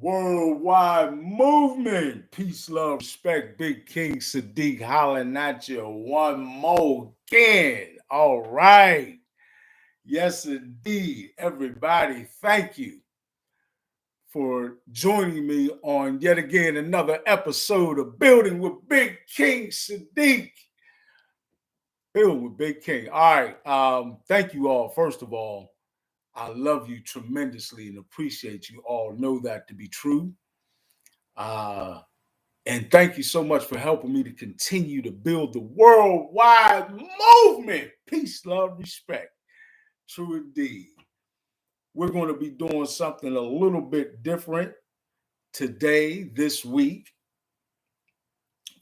Worldwide movement. Peace, love, respect. Big King Sadiq hollering at you one more again. All right. Yes, indeed. Everybody, thank you for joining me on yet again another episode of Building with Big King Sadiq. Building with Big King. All right. Thank you all. First of all, I love you tremendously and appreciate you all. Know that to be true. And thank you so much for helping me to continue to build the worldwide movement. Peace, love, respect. True indeed. We're going to be doing something a little bit different today, this week,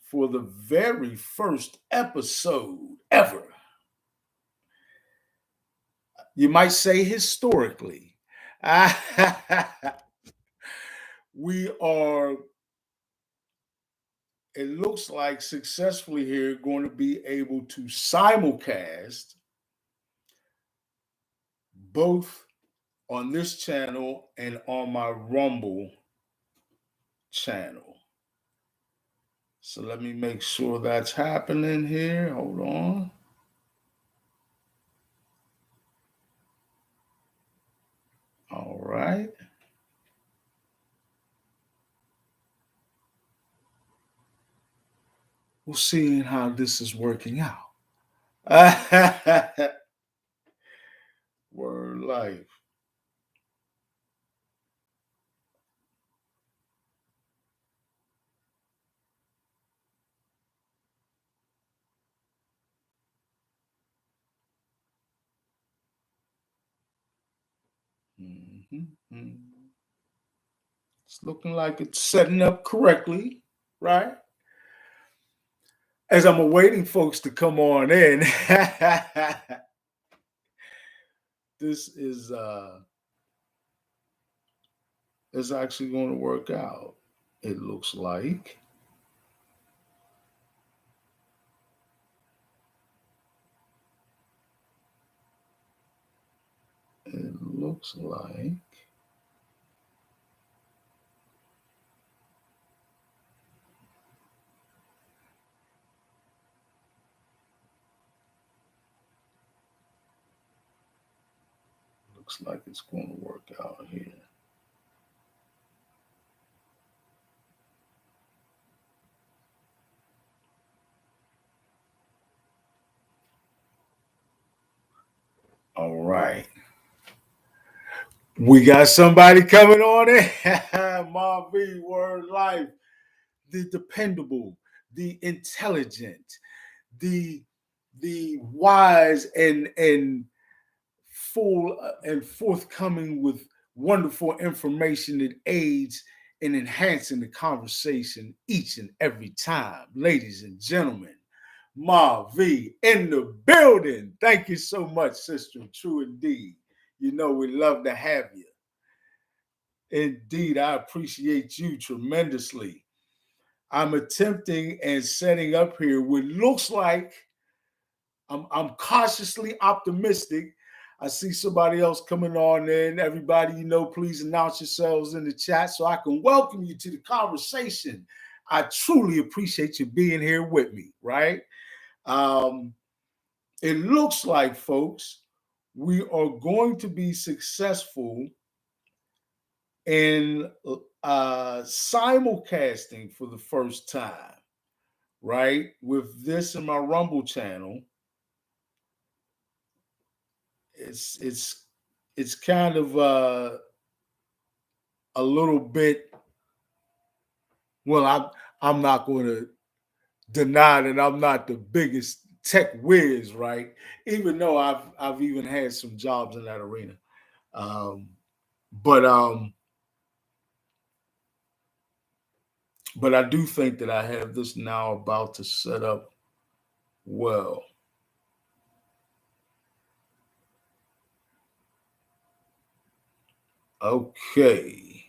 for the very first episode ever. You might say historically. We are, it looks like successfully here, going to be able to simulcast both on this channel and on my Rumble channel. So let me make sure that's happening here. Hold on. All right. We'll see how this is working out. Word life. Mm-hmm. It's looking like it's setting up correctly, right? As I'm awaiting folks to come on in, this is actually going to work out. It looks like. It looks like. Looks like it's going to work out here. All right. We got somebody coming on in. Mom V, Word Life, the dependable, the intelligent, the wise and full and forthcoming with wonderful information that aids in enhancing the conversation each and every time. Ladies and gentlemen, Ma V in the building. Thank you so much, sister. True indeed. You know we love to have you. Indeed, I appreciate you tremendously. I'm attempting and setting up here what looks like I'm cautiously optimistic. I see somebody else coming on in. Everybody, please announce yourselves in the chat so I can welcome you to the conversation. I truly appreciate you being here with me, right? It looks like, folks, we are going to be successful in simulcasting for the first time, right? With this in my Rumble channel. It's kind of a little bit. Well, I'm not going to deny that I'm not the biggest tech whiz, right? Even though I've even had some jobs in that arena, but I do think that I have this now about to set up well. Okay.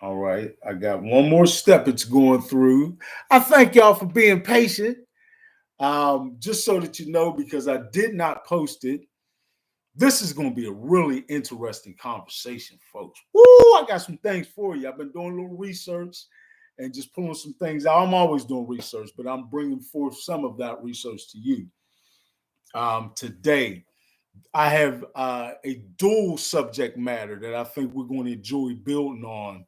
All right. I got one more step it's going through. I thank y'all for being patient. Just so that you know, because I did not post it, this is going to be a really interesting conversation, folks. Woo! I got some things for you. I've been doing a little research and just pulling some things out. I'm always doing research, but I'm bringing forth some of that research to you today. I have a dual subject matter that I think we're going to enjoy building on.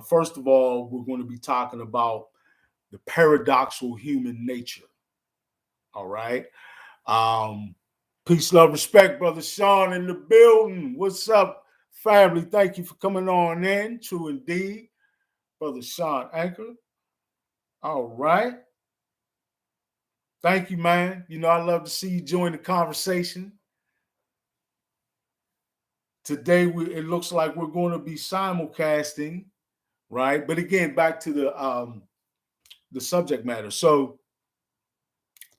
First of all, we're going to be talking about the paradoxical human nature. All right. Um, Peace, love, respect, brother Sean in the building. What's up, family? Thank you for coming on in. True indeed, brother Sean Anchor. All right. Thank you, man. You know, I love to see you join the conversation. Today, it looks like we're going to be simulcasting, right? But again, back to the subject matter. So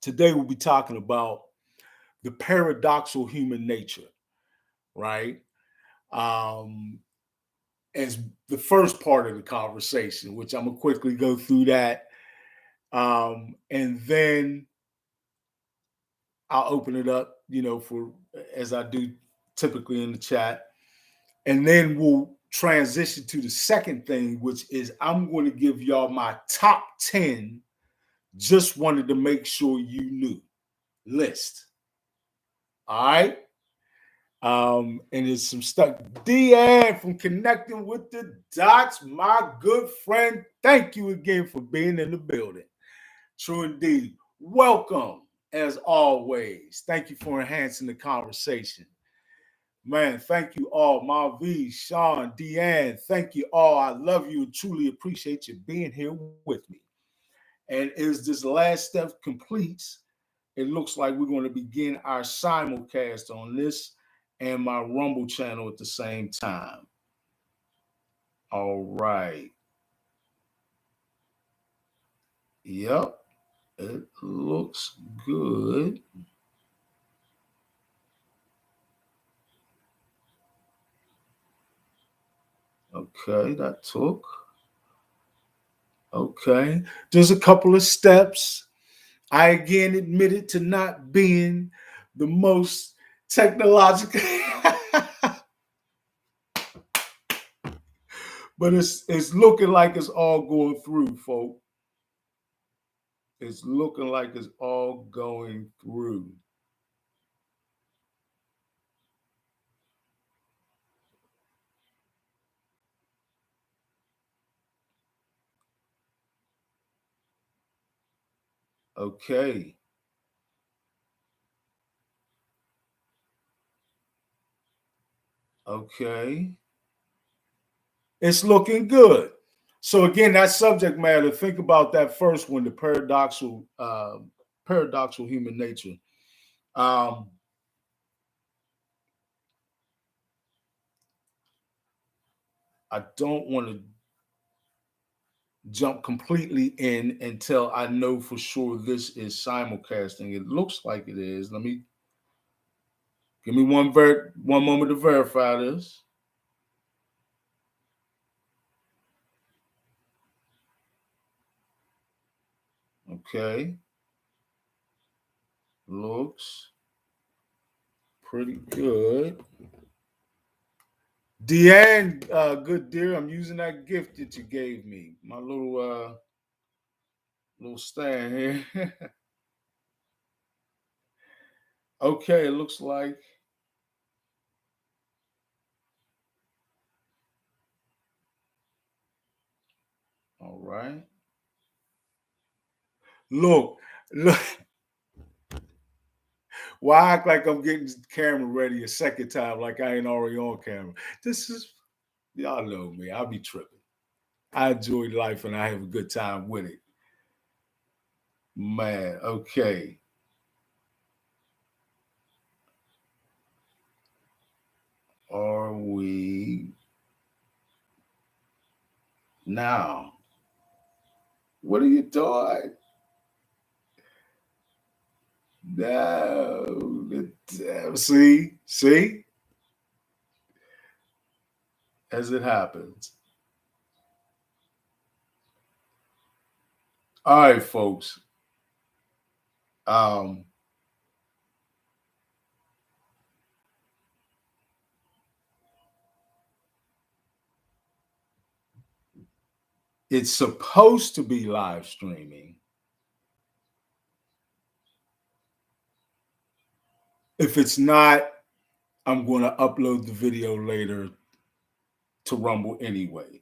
today we'll be talking about the paradoxical human nature, right? Um, as the first part of the conversation, which I'm gonna quickly go through that, and then I'll open it up, you know, for as I do typically in the chat, and then we'll transition to the second thing, which is I'm going to give y'all my top 10. Just wanted to make sure you knew list. All right. And there's some stuff. Deanne from Connecting with the Dots, my good friend. Thank you again for being in the building. True indeed. Welcome, as always. Thank you for enhancing the conversation. Man, thank you all. Mavi, Sean, Deanne, thank you all. I love you and truly appreciate you being here with me. And as this last step completes, it looks like we're going to begin our simulcast on this and my Rumble channel at the same time. All right. Yep. It looks good. Okay, that took. Okay. There's a couple of steps. I again admitted to not being the most technological, but it's looking like it's all going through, folks. It's looking like it's all going through. Okay. Okay. It's looking good. So again, that subject matter, think about that first one, the paradoxical human nature. Um, I don't want to jump completely in until I know for sure this is simulcasting. It looks like it is. Let me give me one moment to verify this. Okay. Looks pretty good. Deanne, good dear, I'm using that gift that you gave me. My little stand here. Okay, it looks like. All right. Look, look. Why act like I'm getting the camera ready a second time like I ain't already on camera? This is, y'all know me. I'll be tripping. I enjoy life and I have a good time with it. Man, okay. Are we now? What are you doing? No. See, as it happens. All right, folks. It's supposed to be live streaming. If it's not, I'm going to upload the video later to Rumble anyway.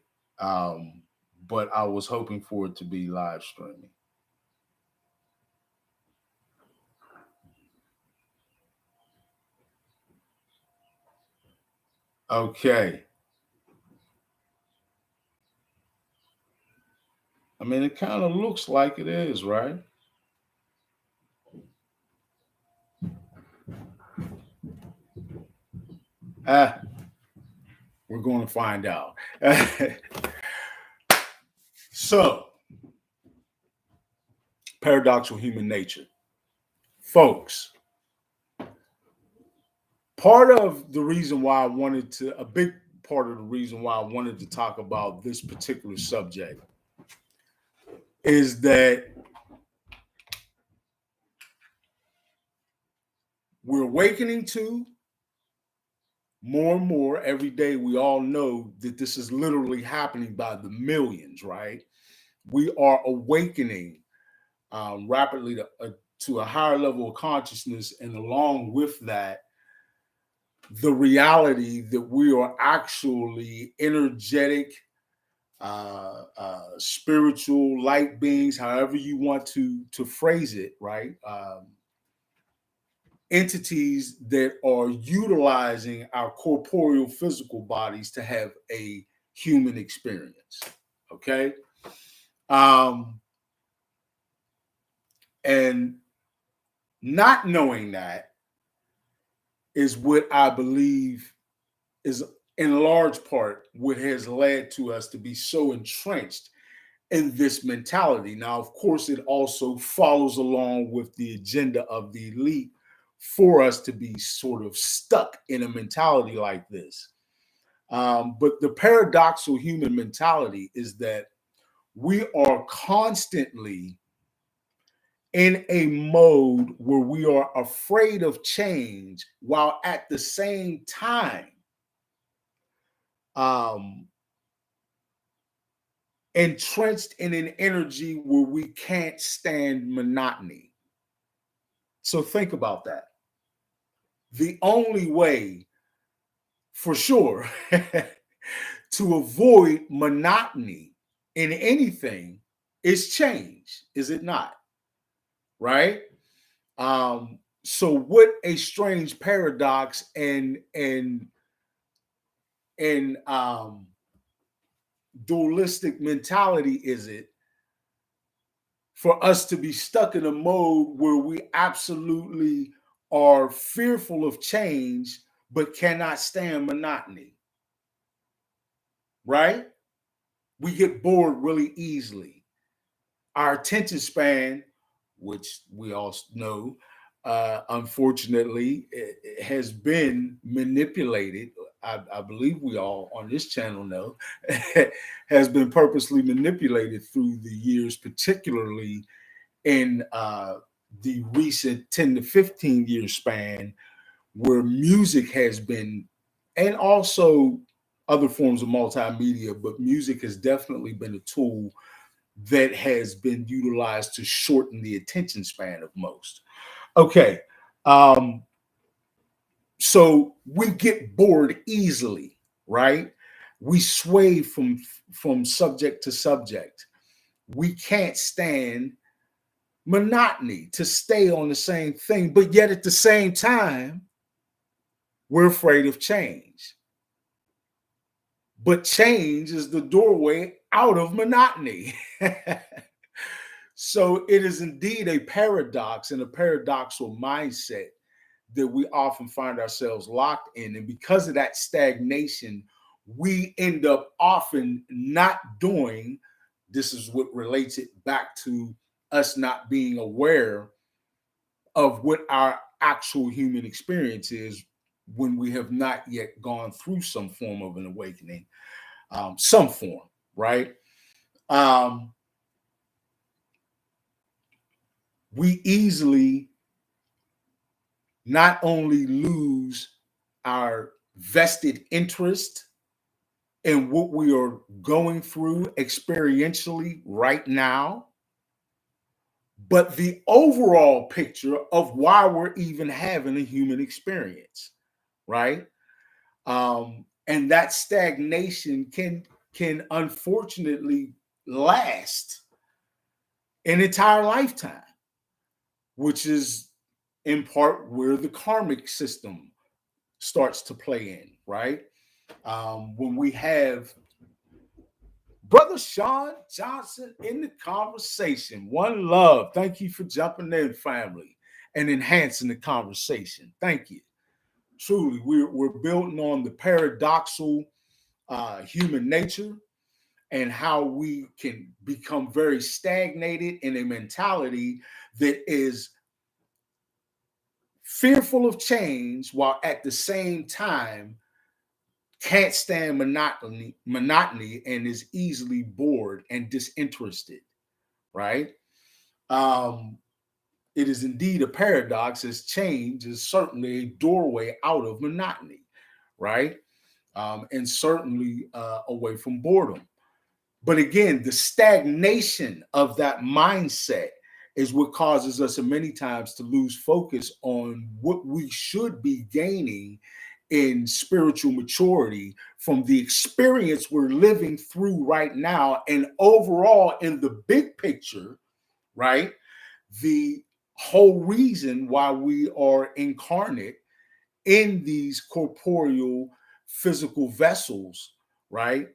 But I was hoping for it to be live streaming. Okay. I mean, it kind of looks like it is, right? We're going to find out. So, paradoxical human nature. Folks, part of the reason why a big part of the reason why I wanted to talk about this particular subject is that we're awakening to more and more every day. We all know that this is literally happening by the millions, right? We are awakening rapidly to a higher level of consciousness, and along with that, the reality that we are actually energetic, spiritual light beings, however you want to phrase it, right? Entities that are utilizing our corporeal physical bodies to have a human experience. Okay. And not knowing that is what I believe is in large part what has led to us to be so entrenched in this mentality. Now, of course, it also follows along with the agenda of the elite for us to be sort of stuck in a mentality like this. But the paradoxical human mentality is that we are constantly in a mode where we are afraid of change while at the same time entrenched in an energy where we can't stand monotony. So think about that. The only way, for sure, to avoid monotony in anything is change, is it not? Right? So what a strange paradox and dualistic mentality is it for us to be stuck in a mode where we absolutely are fearful of change but cannot stand monotony, right? We get bored really easily. Our attention span, which we all know, unfortunately, it has been manipulated. I believe we all on this channel know, has been purposely manipulated through the years, particularly in the recent 10 to 15 year span, where music has been, and also other forms of multimedia, but music has definitely been a tool that has been utilized to shorten the attention span of most. Okay. So we get bored easily, right? We sway from subject to subject. We can't stand monotony, to stay on the same thing, but yet at the same time, we're afraid of change. But change is the doorway out of monotony. So it is indeed a paradox and a paradoxical mindset that we often find ourselves locked in. And because of that stagnation, we end up often not doing, this is what relates it back to us not being aware of what our actual human experience is when we have not yet gone through some form of an awakening, some form, right? we easily not only lose our vested interest in what we are going through experientially right now, but the overall picture of why we're even having a human experience, right? And that stagnation can unfortunately last an entire lifetime, which is in part where the karmic system starts to play in, right? When we have Brother Sean Johnson in the conversation. One love. Thank you for jumping in, family, and enhancing the conversation. Thank you. Truly, we're building on the paradoxical human nature and how we can become very stagnated in a mentality that is fearful of change while at the same time can't stand monotony and is easily bored and disinterested, right? Um, it is indeed a paradox, as change is certainly a doorway out of monotony, right? And certainly away from boredom. But again, the stagnation of that mindset is what causes us many times to lose focus on what we should be gaining in spiritual maturity from the experience we're living through right now. And overall, in the big picture, right? The whole reason why we are incarnate in these corporeal physical vessels, right,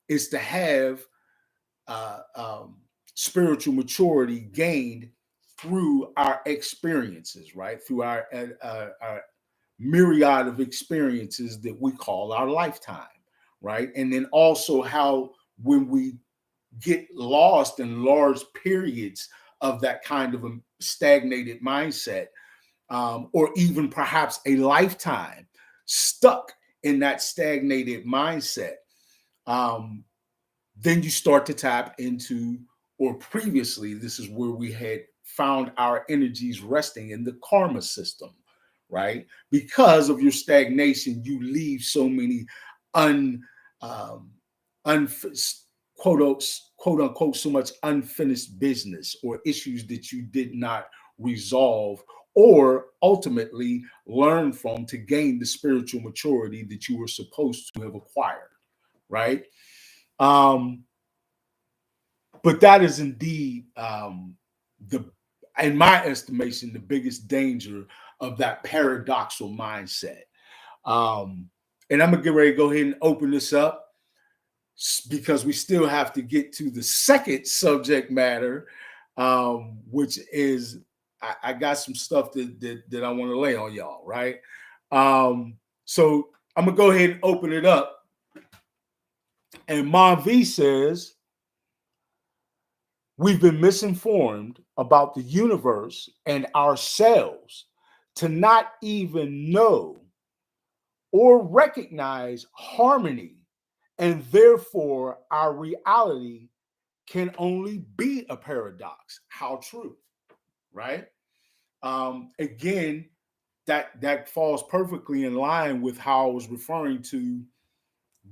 is to have uh, um, spiritual maturity gained through our experiences, right? Through our myriad of experiences that we call our lifetime, right? And then also how when we get lost in large periods of that kind of a stagnated mindset, or even perhaps a lifetime stuck in that stagnated mindset, um, then you start to tap into, or previously, this is where we had found our energies resting in the karma system, right? Because of your stagnation, you leave so many un, um, un quote unquote, so much unfinished business or issues that you did not resolve or ultimately learn from to gain the spiritual maturity that you were supposed to have acquired, right? Um, but that is indeed the, in my estimation, the biggest danger of that paradoxical mindset. And I'm gonna get ready to go ahead and open this up because we still have to get to the second subject matter, which is I got some stuff that I want to lay on y'all, right? So I'm gonna go ahead and open it up. And Mon V says, we've been misinformed about the universe and ourselves to not even know or recognize harmony, and therefore our reality can only be a paradox. How true, right? Again, that falls perfectly in line with how I was referring to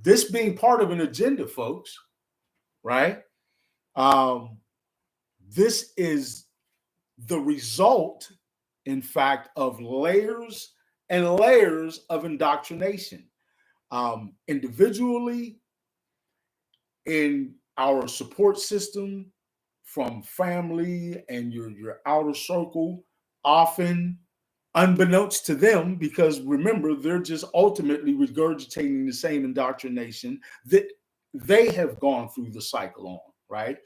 this being part of an agenda, folks, right? This is the result, in fact, of layers and layers of indoctrination, individually, in our support system, from family and your outer circle, often unbeknownst to them, because remember, they're just ultimately regurgitating the same indoctrination that they have gone through the cycle on, right?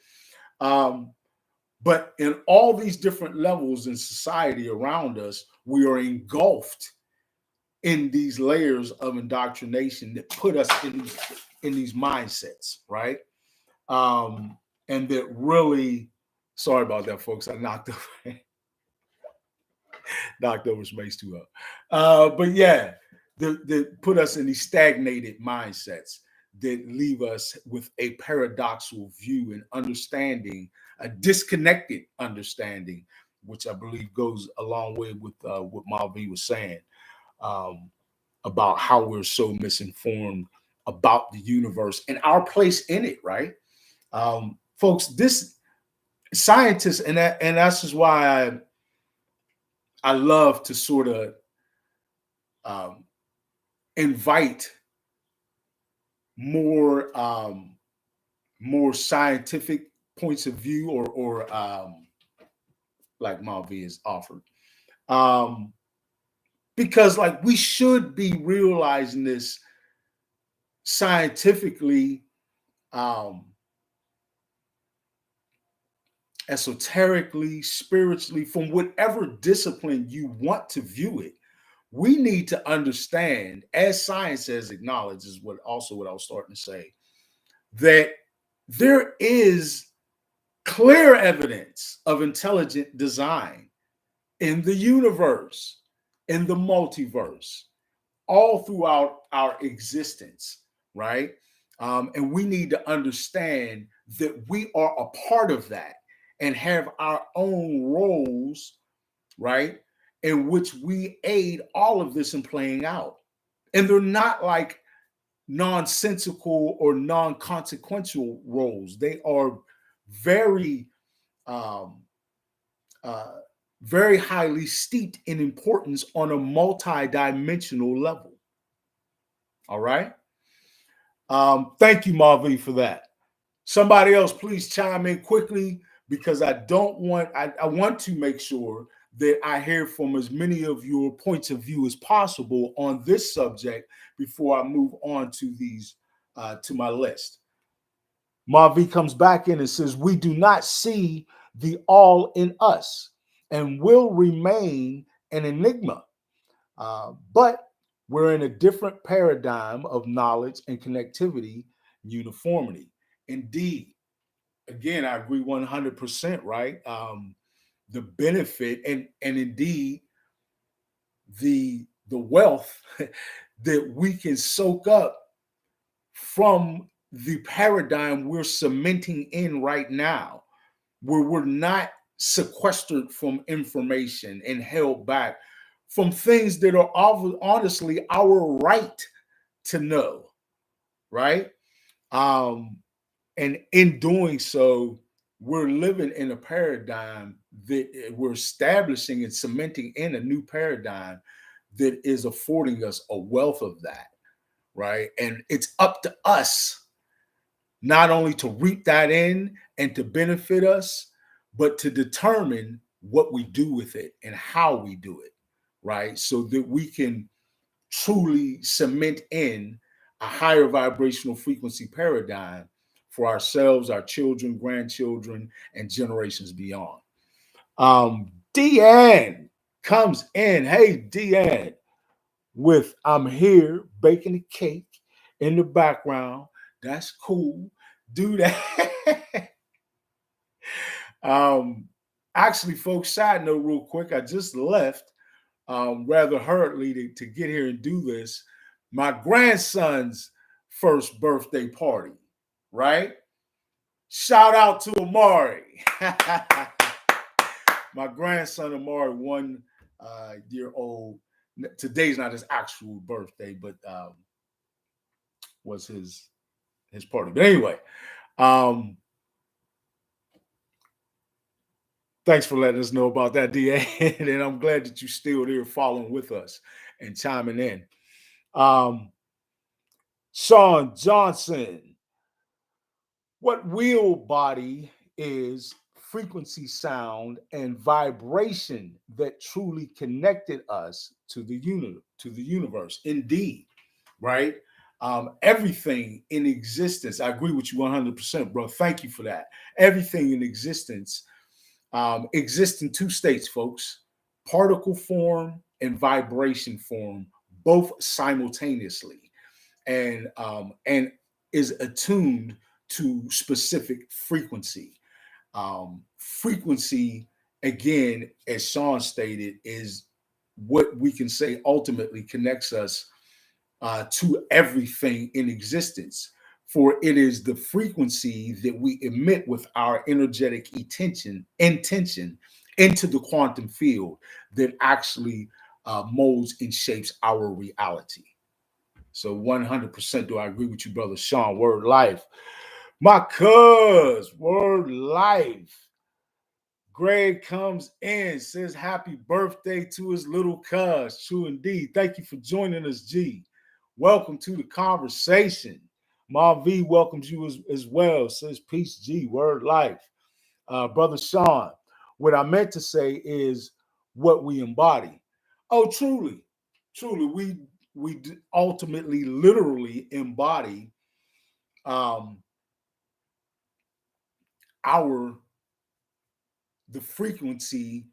Um, but in all these different levels in society around us, we are engulfed in these layers of indoctrination that put us in these mindsets, right? And that really, sorry about that, folks. I knocked over Space 2 up. But yeah, that put us in these stagnated mindsets that leave us with a paradoxical view and understanding, a disconnected understanding which I believe goes a long way with what Malvi was saying um, about how we're so misinformed about the universe and our place in it, right? Folks, this scientists, and that's just why I love to sort of um, invite more more scientific points of view, or like Malvi has offered, um, because like we should be realizing this scientifically, um, esoterically, spiritually, from whatever discipline you want to view it. We need to understand, as science has acknowledged, is what also what I was starting to say, that there is clear evidence of intelligent design in the universe, in the multiverse, all throughout our existence, right? And we need to understand that we are a part of that and have our own roles, right? In which we aid all of this in playing out. And they're not like nonsensical or non-consequential roles. They are very, um, uh, very highly steeped in importance on a multi-dimensional level. All right. Thank you, Marvin, for that. Somebody else, please chime in quickly because I want to make sure that I hear from as many of your points of view as possible on this subject before I move on to these to my list. Marvi comes back in and says, "We do not see the all in us and will remain an enigma. But we're in a different paradigm of knowledge and connectivity, uniformity." Indeed, again, I agree 100%, right? The benefit and indeed the wealth that we can soak up from the paradigm we're cementing in right now, where we're not sequestered from information and held back from things that are honestly our right to know, right? Um, and in doing so, we're living in a paradigm that we're establishing and cementing in a new paradigm that is affording us a wealth of that, right? And it's up to us not only to reap that in and to benefit us, but to determine what we do with it and how we do it, right? So that we can truly cement in a higher vibrational frequency paradigm for ourselves, our children, grandchildren, and generations beyond. Deanne comes in. Hey, Deanne, with "I'm here baking a cake" in the background. That's cool. Do that. um, Actually, folks, side note, real quick, I just left rather hurriedly to get here and do this. My grandson's first birthday party, right? Shout out to Amari. My grandson Amari, 1 year old. Today's not his actual birthday, but was his party. But anyway, um, thanks for letting us know about that, DA. And I'm glad that you're still there following with us and chiming in. Sean Johnson, what wheel body is frequency, sound, and vibration that truly connected us to the universe? Indeed, right? Everything in existence, I agree with you 100%, bro. Thank you for that. Everything in existence exists in two states, folks: particle form and vibration form, both simultaneously, and is attuned to specific frequency. Frequency, again, as Sean stated, is what we can say ultimately connects us to everything in existence. For it is the frequency that we emit with our energetic intention into the quantum field that actually molds and shapes our reality. So 100% do I agree with you, brother Sean. Word life. My cuz, word life. Greg comes in, says happy birthday to his little cuz. True indeed. Thank you for joining us, G. Welcome to the conversation. Ma V welcomes you as well. Says peace, G. Word life. Brother Sean, what I meant to say is what we embody. Oh, truly, truly, we ultimately, literally embody um, our the frequency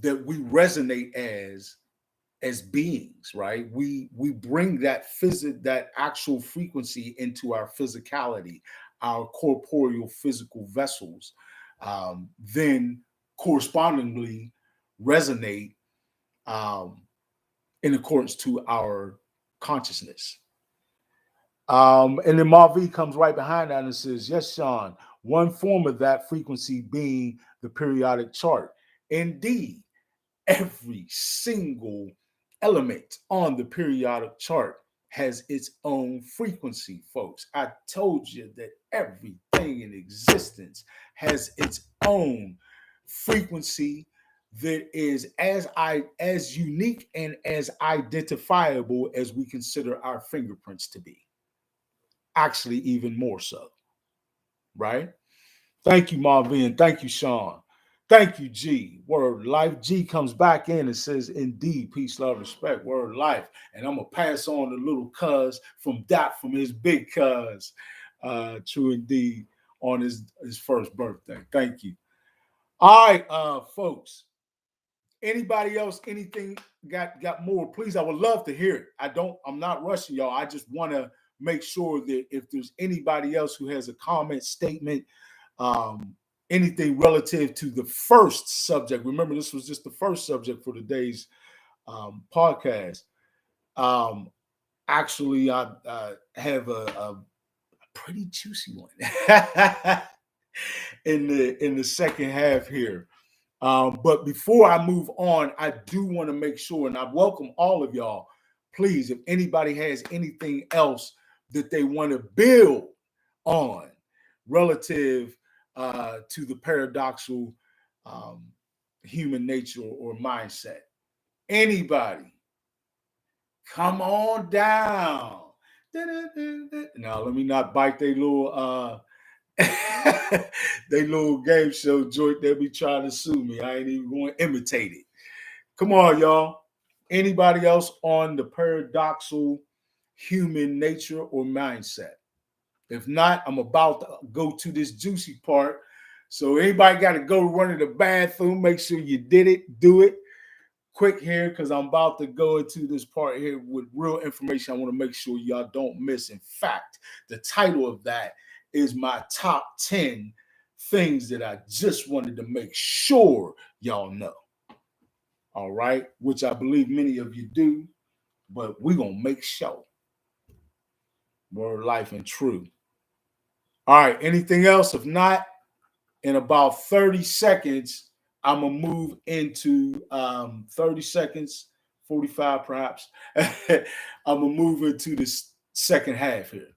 that we resonate as beings, right? We bring that actual frequency into our physicality, our corporeal physical vessels, then correspondingly resonate in accordance to our consciousness. And then Marv comes right behind that and says, yes, Sean, one form of that frequency being the periodic chart. Indeed, every single element on the periodic chart has its own frequency, folks. I told you that everything in existence has its own frequency that is as unique and as identifiable as we consider our fingerprints to be. Actually, even more so, right? Thank you, Marvin. Thank you, Sean. Thank you, G. Word life. G comes back in and says, indeed, peace, love, respect, word life. And I'm going to pass on the little cuz from Dot from his big cuz. True indeed, on his first birthday. Thank you. All right, folks. Anybody else, anything got more? Please, I would love to hear it. I'm not rushing y'all. I just want to make sure that if there's anybody else who has a comment, statement, anything relative to the first subject. Remember, this was just the first subject for today's podcast. Actually, I have a pretty juicy one in the second half here. But before I move on, I do want to make sure, and I welcome all of y'all. Please, if anybody has anything else that they want to build on relative to the paradoxical human nature or mindset, anybody, come on down. Now, let me not bite their little they little game show joint. They be trying to sue me. I ain't even going to imitate it. Come on, y'all. Anybody else on the paradoxical human nature or mindset? If not, I'm about to go to this juicy part. So anybody got to go run to the bathroom, make sure you did it, do it quick here, because I'm about to go into this part here with real information I want to make sure y'all don't miss. In fact, the title of that is my top 10 things that I just wanted to make sure y'all know. All right, which I believe many of you do, but we're going to make sure. Word, life, and true. All right, anything else? If not, in about 30 seconds, I'm going to move into 30 seconds, 45 perhaps. I'm going to move into the second half here.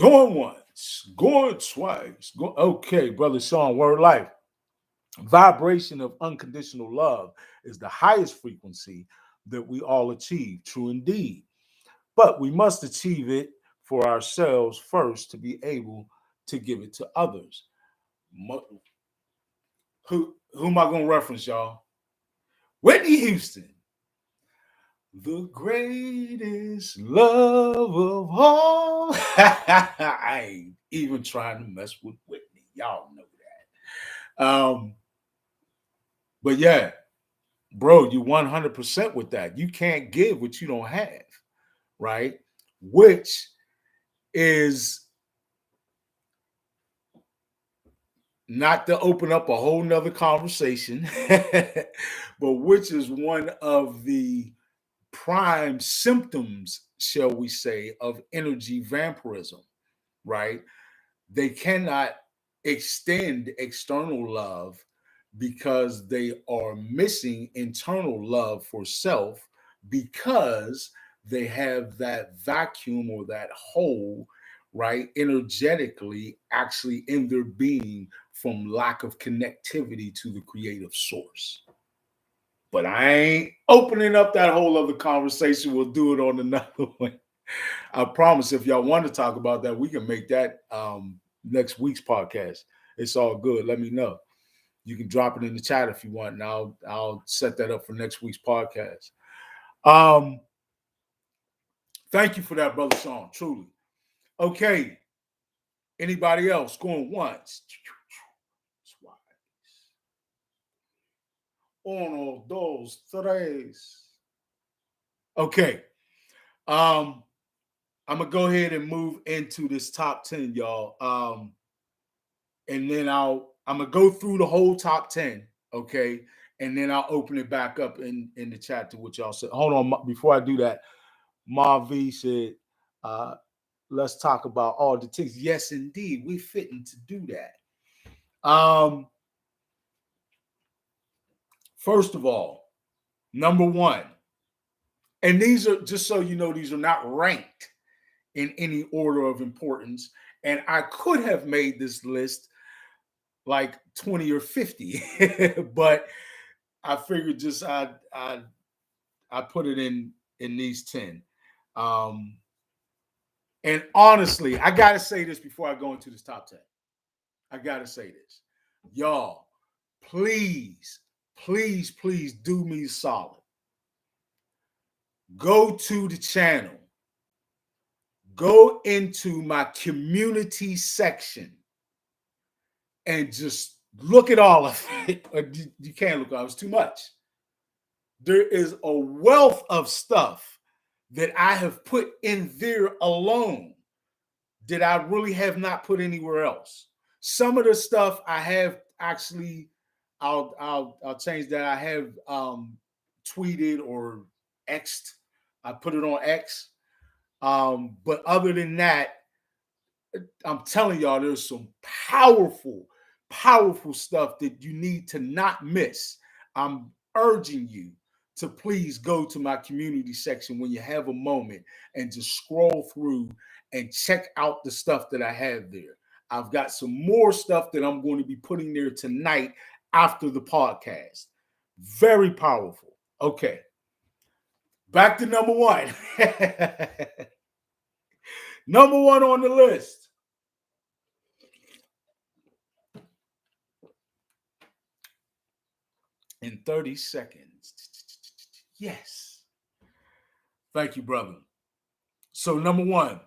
Going once, going twice. Okay, brother Sean, word life. Vibration of unconditional love is the highest frequency that we all achieve. True indeed. But we must achieve it for ourselves first to be able to give it to others. Who am I going to reference, y'all? Whitney Houston. The greatest love of all. I ain't even trying to mess with Whitney. Y'all know that. But yeah, bro, you 100% with that. You can't give what you don't have, right? Which is not to open up a whole nother conversation, but which is one of the prime symptoms, shall we say, of energy vampirism, right? They cannot extend external love because they are missing internal love for self, because they have that vacuum or that hole, right, energetically, actually in their being, from lack of connectivity to the creative source. But I ain't opening up that whole other conversation. We'll do it on another one. I promise, if y'all want to talk about that, we can make that next week's podcast. It's all good. Let me know. You can drop it in the chat if you want, and I'll set that up for next week's podcast. Thank you for that, Brother Sean. Truly. Okay. Anybody else going once? Uno, dos, tres. Okay. I'm gonna go ahead and move into this top 10, y'all. And then I'm gonna go through the whole top 10, okay? And then I'll open it back up in the chat to what y'all said. Hold on, before I do that, Ma V said, let's talk about all the things. Yes, indeed, we fitting to do that. First of all, number one, and these are, just so you know, these are not ranked in any order of importance. And I could have made this list like 20 or 50, but I figured just I put it in these 10. And honestly, I gotta say this before I go into this top 10. I gotta say this. Y'all, please, please, please do me solid. Go to the channel. Go into my community section and just look at all of it. You can't look at it. It's too much. There is a wealth of stuff that I have put in there alone that I really have not put anywhere else. Some of the stuff I have actually, I'll change that. I have tweeted or X'd. I put it on X. But other than that, I'm telling y'all, there's some powerful, powerful stuff that you need to not miss. I'm urging you to please go to my community section when you have a moment and just scroll through and check out the stuff that I have there. I've got some more stuff that I'm going to be putting there tonight after the podcast. Very powerful. Okay. Back to number one. Number one on the list. In 30 seconds. Yes. Thank you, brother. So, number one,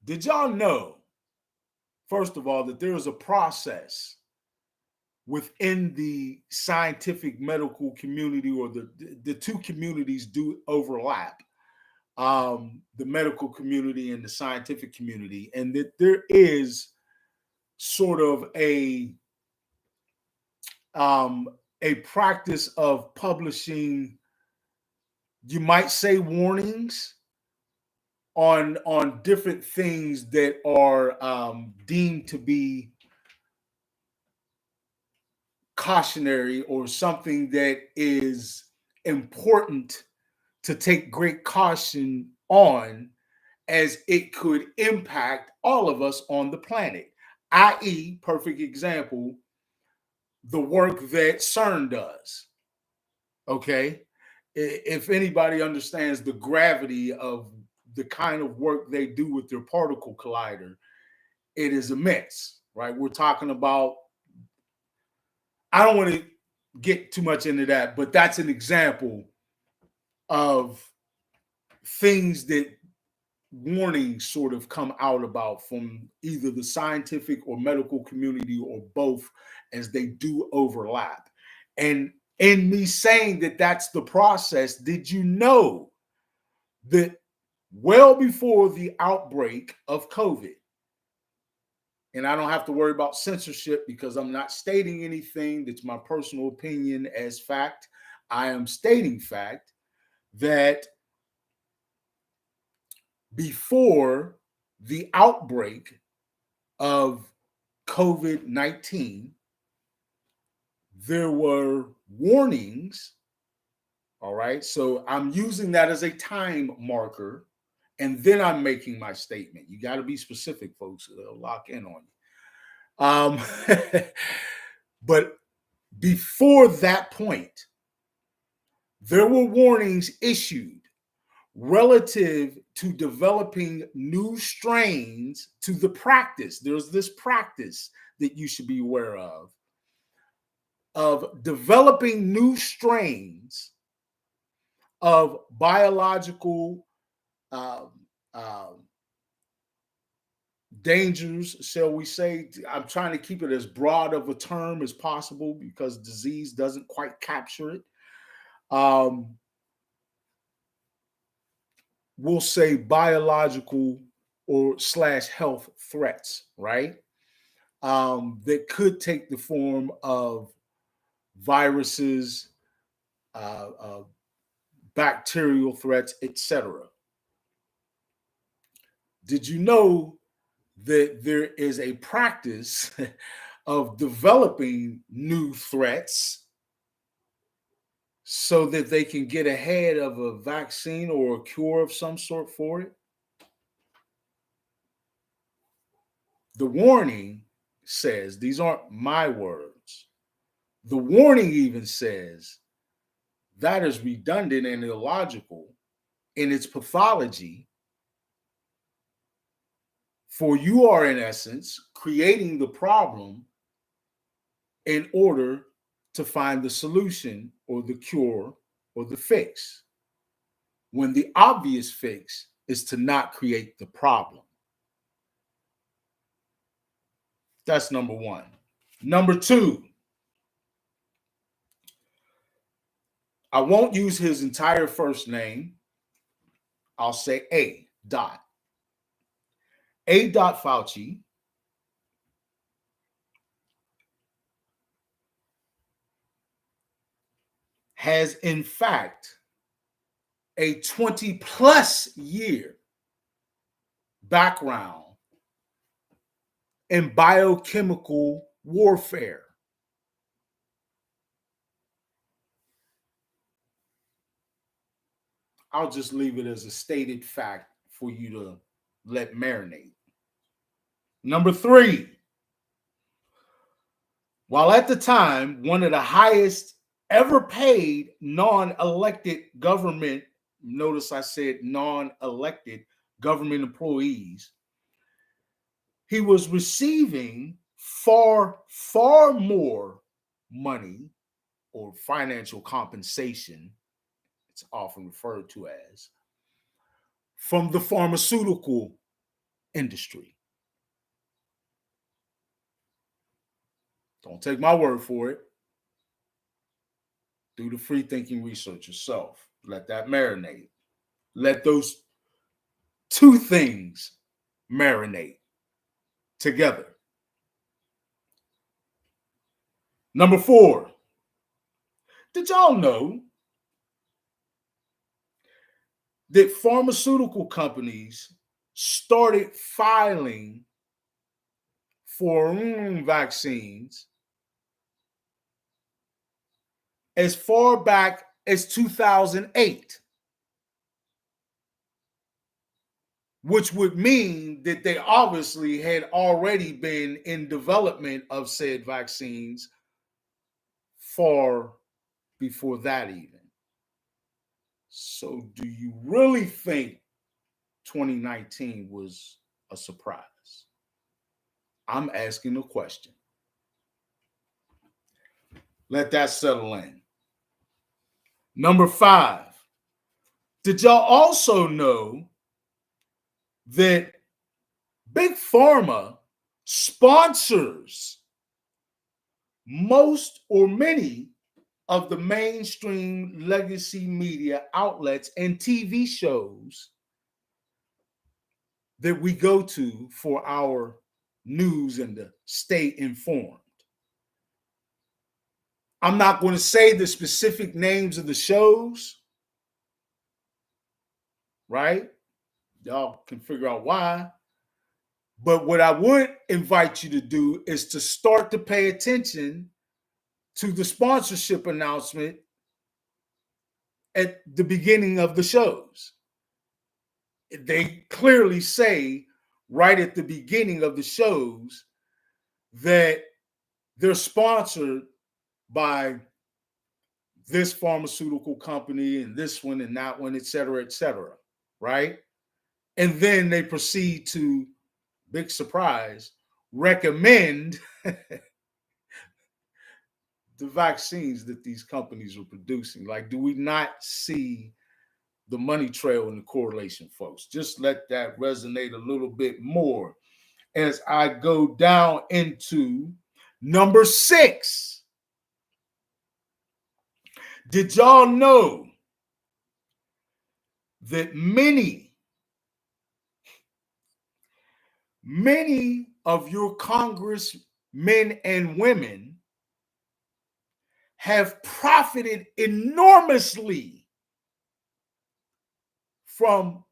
did y'all know, first of all, that there is a process within the scientific medical community, or the two communities do overlap, the medical community and the scientific community, and that there is sort of a practice of publishing, you might say, warnings on different things that are deemed to be cautionary, or something that is important to take great caution on, as it could impact all of us on the planet. I.e., perfect example, the work that CERN does. Okay? If anybody understands the gravity of the kind of work they do with their particle collider, it is immense, right? We're talking about, I don't want to get too much into that, but that's an example of things that warnings sort of come out about from either the scientific or medical community, or both, as they do overlap. And in me saying that that's the process, did you know that well before the outbreak of COVID, and I don't have to worry about censorship because I'm not stating anything that's my personal opinion as fact. I am stating fact that before the outbreak of COVID-19, there were warnings. All right. So I'm using that as a time marker. And then I'm making my statement. You got to be specific, folks. They'll lock in on you. But before that point, there were warnings issued relative to developing new strains to the practice. There's this practice that you should be aware of developing new strains of biological um, um, dangers, shall we say. I'm trying to keep it as broad of a term as possible because disease doesn't quite capture it. We'll say biological or / health threats, right? That could take the form of viruses, bacterial threats, etc. Did you know that there is a practice of developing new threats so that they can get ahead of a vaccine or a cure of some sort for it? The warning says, these aren't my words. The warning even says that is redundant and illogical in its pathology, for you are in essence creating the problem in order to find the solution or the cure or the fix, when the obvious fix is to not create the problem. That's number one. Number two, I won't use his entire first name. I'll say A. Dot. A. Dot Fauci has, in fact, a 20+ year background in biochemical warfare. I'll just leave it as a stated fact for you to let marinate. Number three, while at the time one of the highest ever paid non-elected government, notice I said non-elected government employees, he was receiving far, far more money or financial compensation, it's often referred to as, from the pharmaceutical industry. Don't take my word for it. Do the free thinking research yourself. Let that marinate. Let those two things marinate together. Number four, did y'all know that pharmaceutical companies started filing for vaccines as far back as 2008? Which would mean that they obviously had already been in development of said vaccines far before that even. So do you really think 2019 was a surprise? I'm asking a question. Let that settle in. Number five, did y'all also know that Big Pharma sponsors most or many of the mainstream legacy media outlets and TV shows that we go to for our news and to stay informed. I'm not going to say the specific names of the shows, right? Y'all can figure out why. But what I would invite you to do is to start to pay attention to the sponsorship announcement at the beginning of the shows. They clearly say right at the beginning of the shows that they're sponsored by this pharmaceutical company and this one and that one, et cetera, right? And then they proceed to, big surprise, recommend the vaccines that these companies are producing. Like, do we not see the money trail and the correlation, folks? Just let that resonate a little bit more as I go down into number 6. Did y'all know that many of your congressmen and women have profited enormously from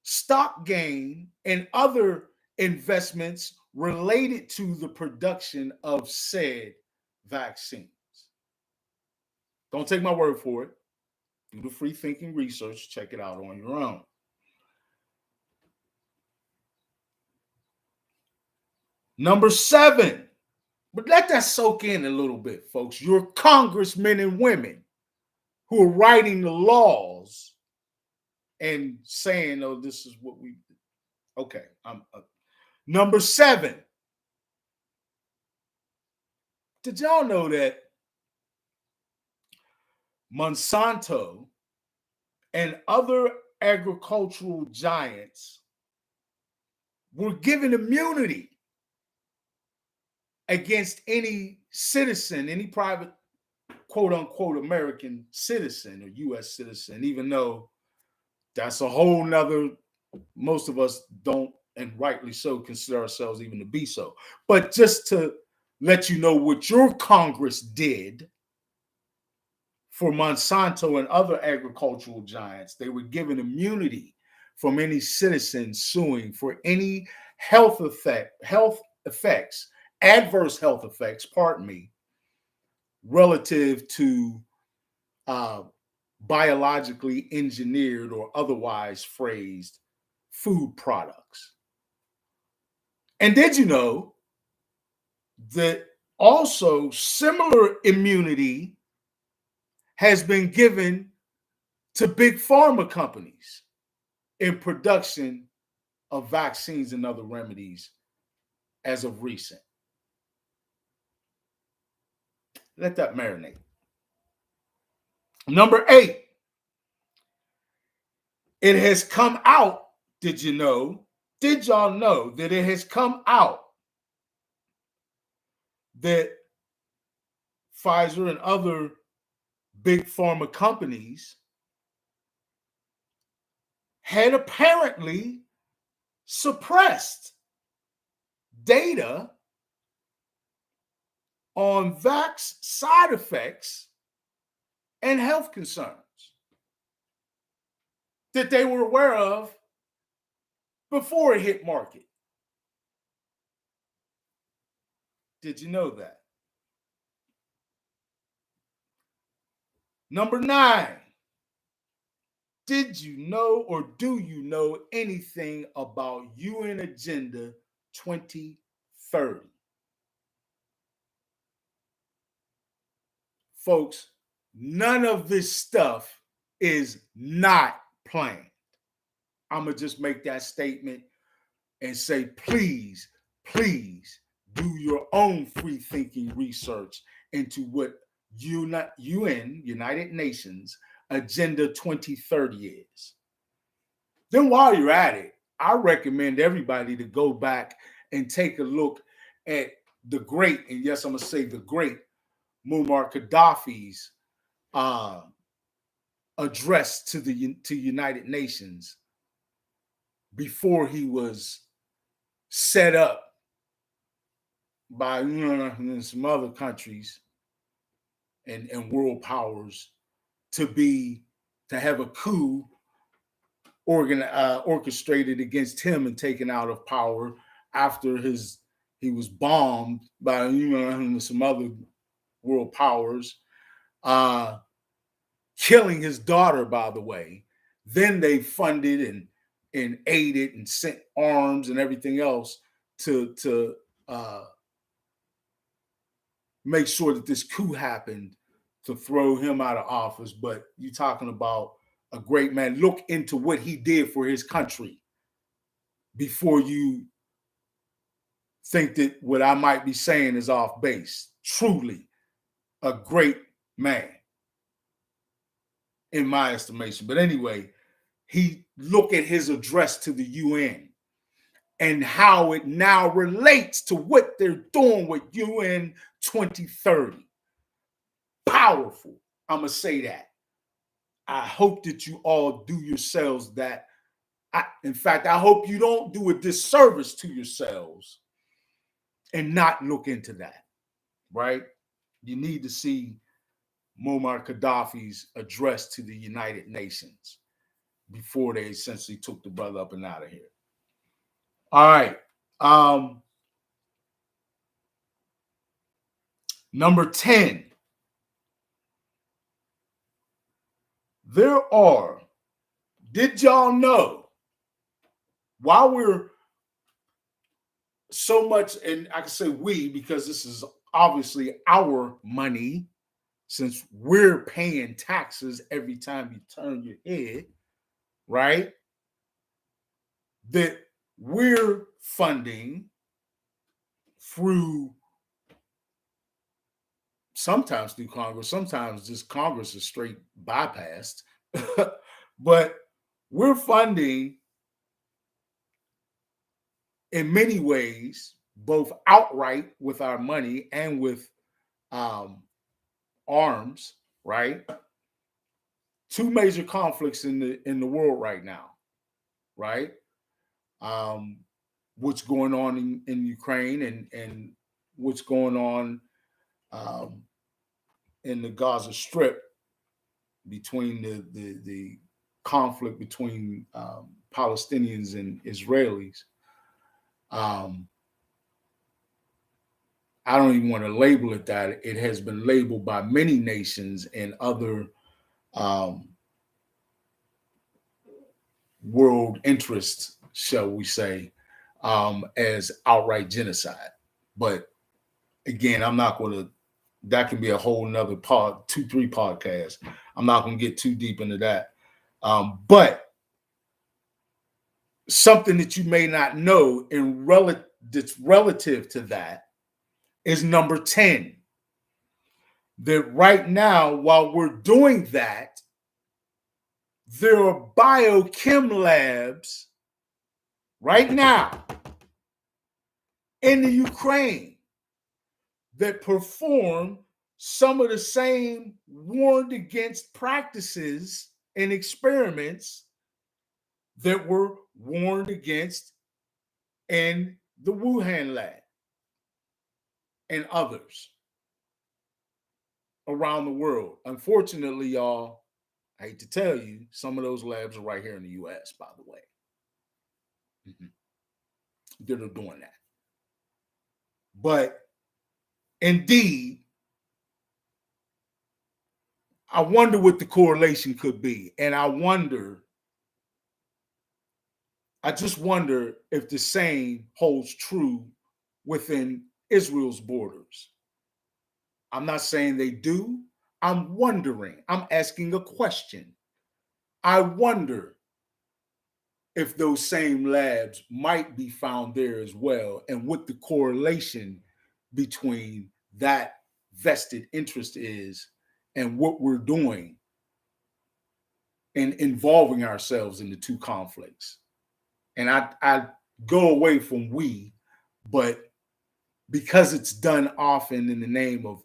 stock gain and other investments related to the production of said vaccines? Don't take my word for it. Do the free thinking research. Check it out on your own. Number 7, but let that soak in a little bit, folks. Your congressmen and women who are writing the laws and saying, oh, this is what we, okay. Number 7, did y'all know that Monsanto and other agricultural giants were given immunity against any citizen, any private, quote unquote, American citizen or U.S. citizen, even though that's a whole nother, most of us don't, and rightly so, consider ourselves even to be so. But just to let you know what your Congress did for Monsanto and other agricultural giants, they were given immunity from any citizen suing for any adverse health effects, relative to biologically engineered or otherwise phrased food products. And did you know that also similar immunity has been given to big pharma companies in production of vaccines and other remedies as of recent? Let that marinate. Number 8, it has come out, did y'all know that it has come out that Pfizer and other big pharma companies had apparently suppressed data on vax side effects and health concerns that they were aware of before it hit market? Did you know that? Number 9, did you know or do you know anything about UN Agenda 2030? Folks, none of this stuff is not planned. I'm going to just make that statement and say, please do your own free thinking research into what UN, United Nations, Agenda 2030 is. Then while you're at it, I recommend everybody to go back and take a look at the great, and yes, I'm going to say the great, Muammar Gaddafi's address to the United Nations before he was set up by and some other countries and world powers to have a coup orchestrated against him and taken out of power after he was bombed by and some other world powers, killing his daughter, by the way. Then they funded and aided and sent arms and everything else to make sure that this coup happened to throw him out of office. But you're talking about a great man. Look into what he did for his country before you think that what I might be saying is off base. Truly a great man, in my estimation. But anyway, he look at his address to the UN and how it now relates to what they're doing with UN 2030. Powerful. I'm going to say that. I hope that you all do yourselves that. In fact, I hope you don't do a disservice to yourselves and not look into that, right? You need to see Muammar Gaddafi's address to the United Nations before they essentially took the brother up and out of here. All right. Number 10. Did y'all know, while we're so much, and I can say we because this is obviously our money, since we're paying taxes every time you turn your head, right? That we're funding sometimes through Congress, sometimes just Congress is straight bypassed, but we're funding in many ways, both outright with our money and with arms, right? Two major conflicts in the world right now, right? What's going on in Ukraine and what's going on in the Gaza Strip, between the conflict between Palestinians and Israelis. I don't even want to label it that. It has been labeled by many nations and other world interests, shall we say, as outright genocide. But again, I'm not going to, that can be a whole nother 2-3 podcasts. I'm not going to get too deep into that. But something that you may not know that's relative to that is number 10. That right now, while we're doing that, there are biochem labs right now in the Ukraine that perform some of the same warned against practices and experiments that were warned against in the Wuhan lab and others around the world. Unfortunately, y'all, I hate to tell you, some of those labs are right here in the US, by the way. They're doing that. But indeed, I wonder what the correlation could be. And I just wonder if the same holds true within Israel's borders. I'm not saying they do. I'm wondering. I'm asking a question. I wonder if those same labs might be found there as well, and what the correlation between that vested interest is and what we're doing and involving ourselves in the two conflicts. And I go away from we, but because it's done often in the name of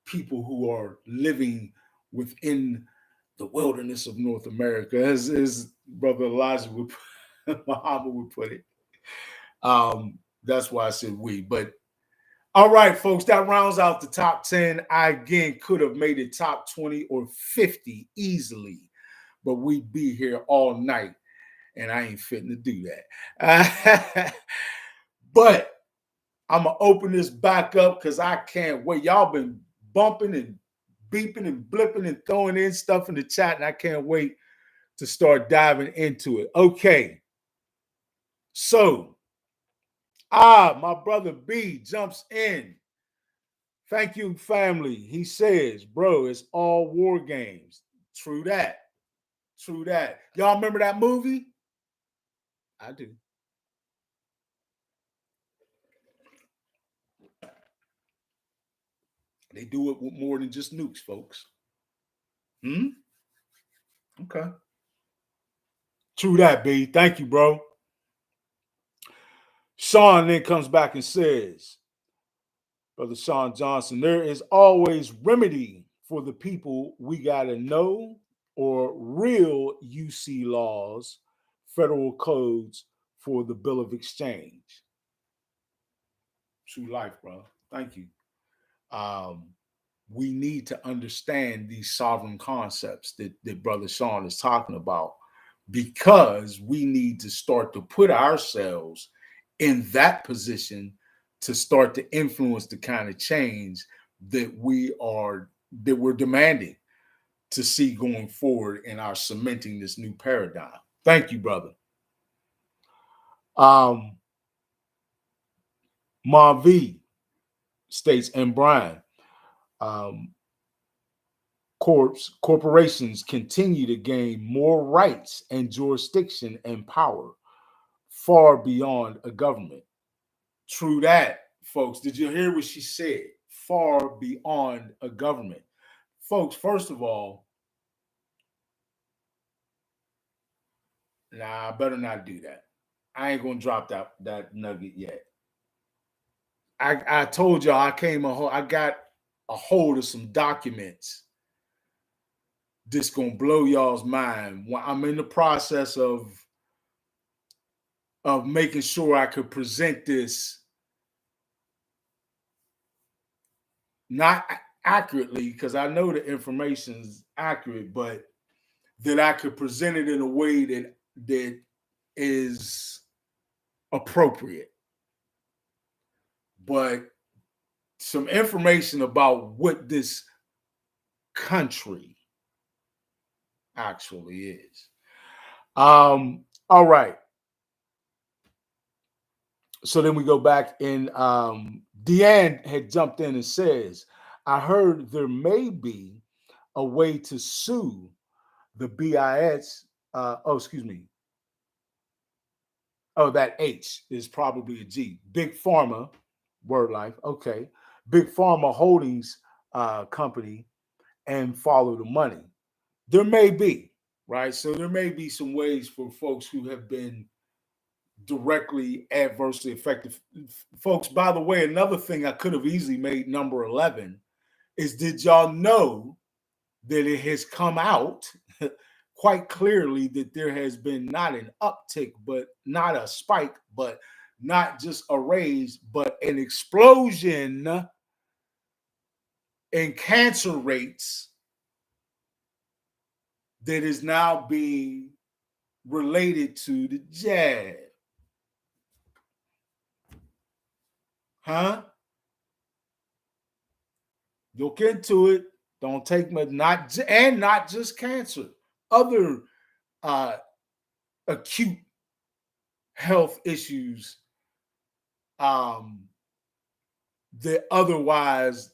people who are living within the wilderness of North America, as Brother Muhammad would put it. That's why I said we. But All right, folks, that rounds out the top 10. I again could have made it top 20 or 50 easily, but we'd be here all night, and I ain't fitting to do that. But I'm going to open this back up because I can't wait. Y'all been bumping and beeping and blipping and throwing in stuff in the chat, and I can't wait to start diving into it. Okay. So, my brother B jumps in. Thank you, family. He says, bro, it's all war games. True that. True that. Y'all remember that movie? I do. They do it with more than just nukes, folks. Okay. True that, B. Thank you, bro. Sean then comes back and says, Brother Sean Johnson, there is always remedy for the people we got to know or real UC laws, federal codes for the Bill of Exchange. True life, bro. Thank you. We need to understand these sovereign concepts that Brother Sean is talking about because we need to start to put ourselves in that position to start to influence the kind of change that we're demanding to see going forward in our cementing this new paradigm. Thank you, brother. Marv states, and Brian, corporations continue to gain more rights and jurisdiction and power far beyond a government. True that, folks. Did you hear what she said? Far beyond a government. Folks, first of all, I better not do that. I ain't gonna drop that nugget yet. I told y'all I got a hold of some documents that's gonna blow y'all's mind. I'm in the process of making sure I could present this not accurately, because I know the information is accurate, but that I could present it in a way that is appropriate. But some information about what this country actually is. All right. So then we go back and Deanne had jumped in and says, I heard there may be a way to sue the BIS. Excuse me. Oh, that H is probably a G. Big Pharma, word life. Okay. Big Pharma Holdings company and follow the money. There may be, right? So there may be some ways for folks who have been directly adversely affected. Folks, by the way, another thing I could have easily made number 11 is, did y'all know that it has come out quite clearly that there has been not an uptick, but not a spike, but not just a raise, but an explosion in cancer rates that is now being related to the jab. Huh? Look into it. Don't take my not just cancer, other acute health issues that otherwise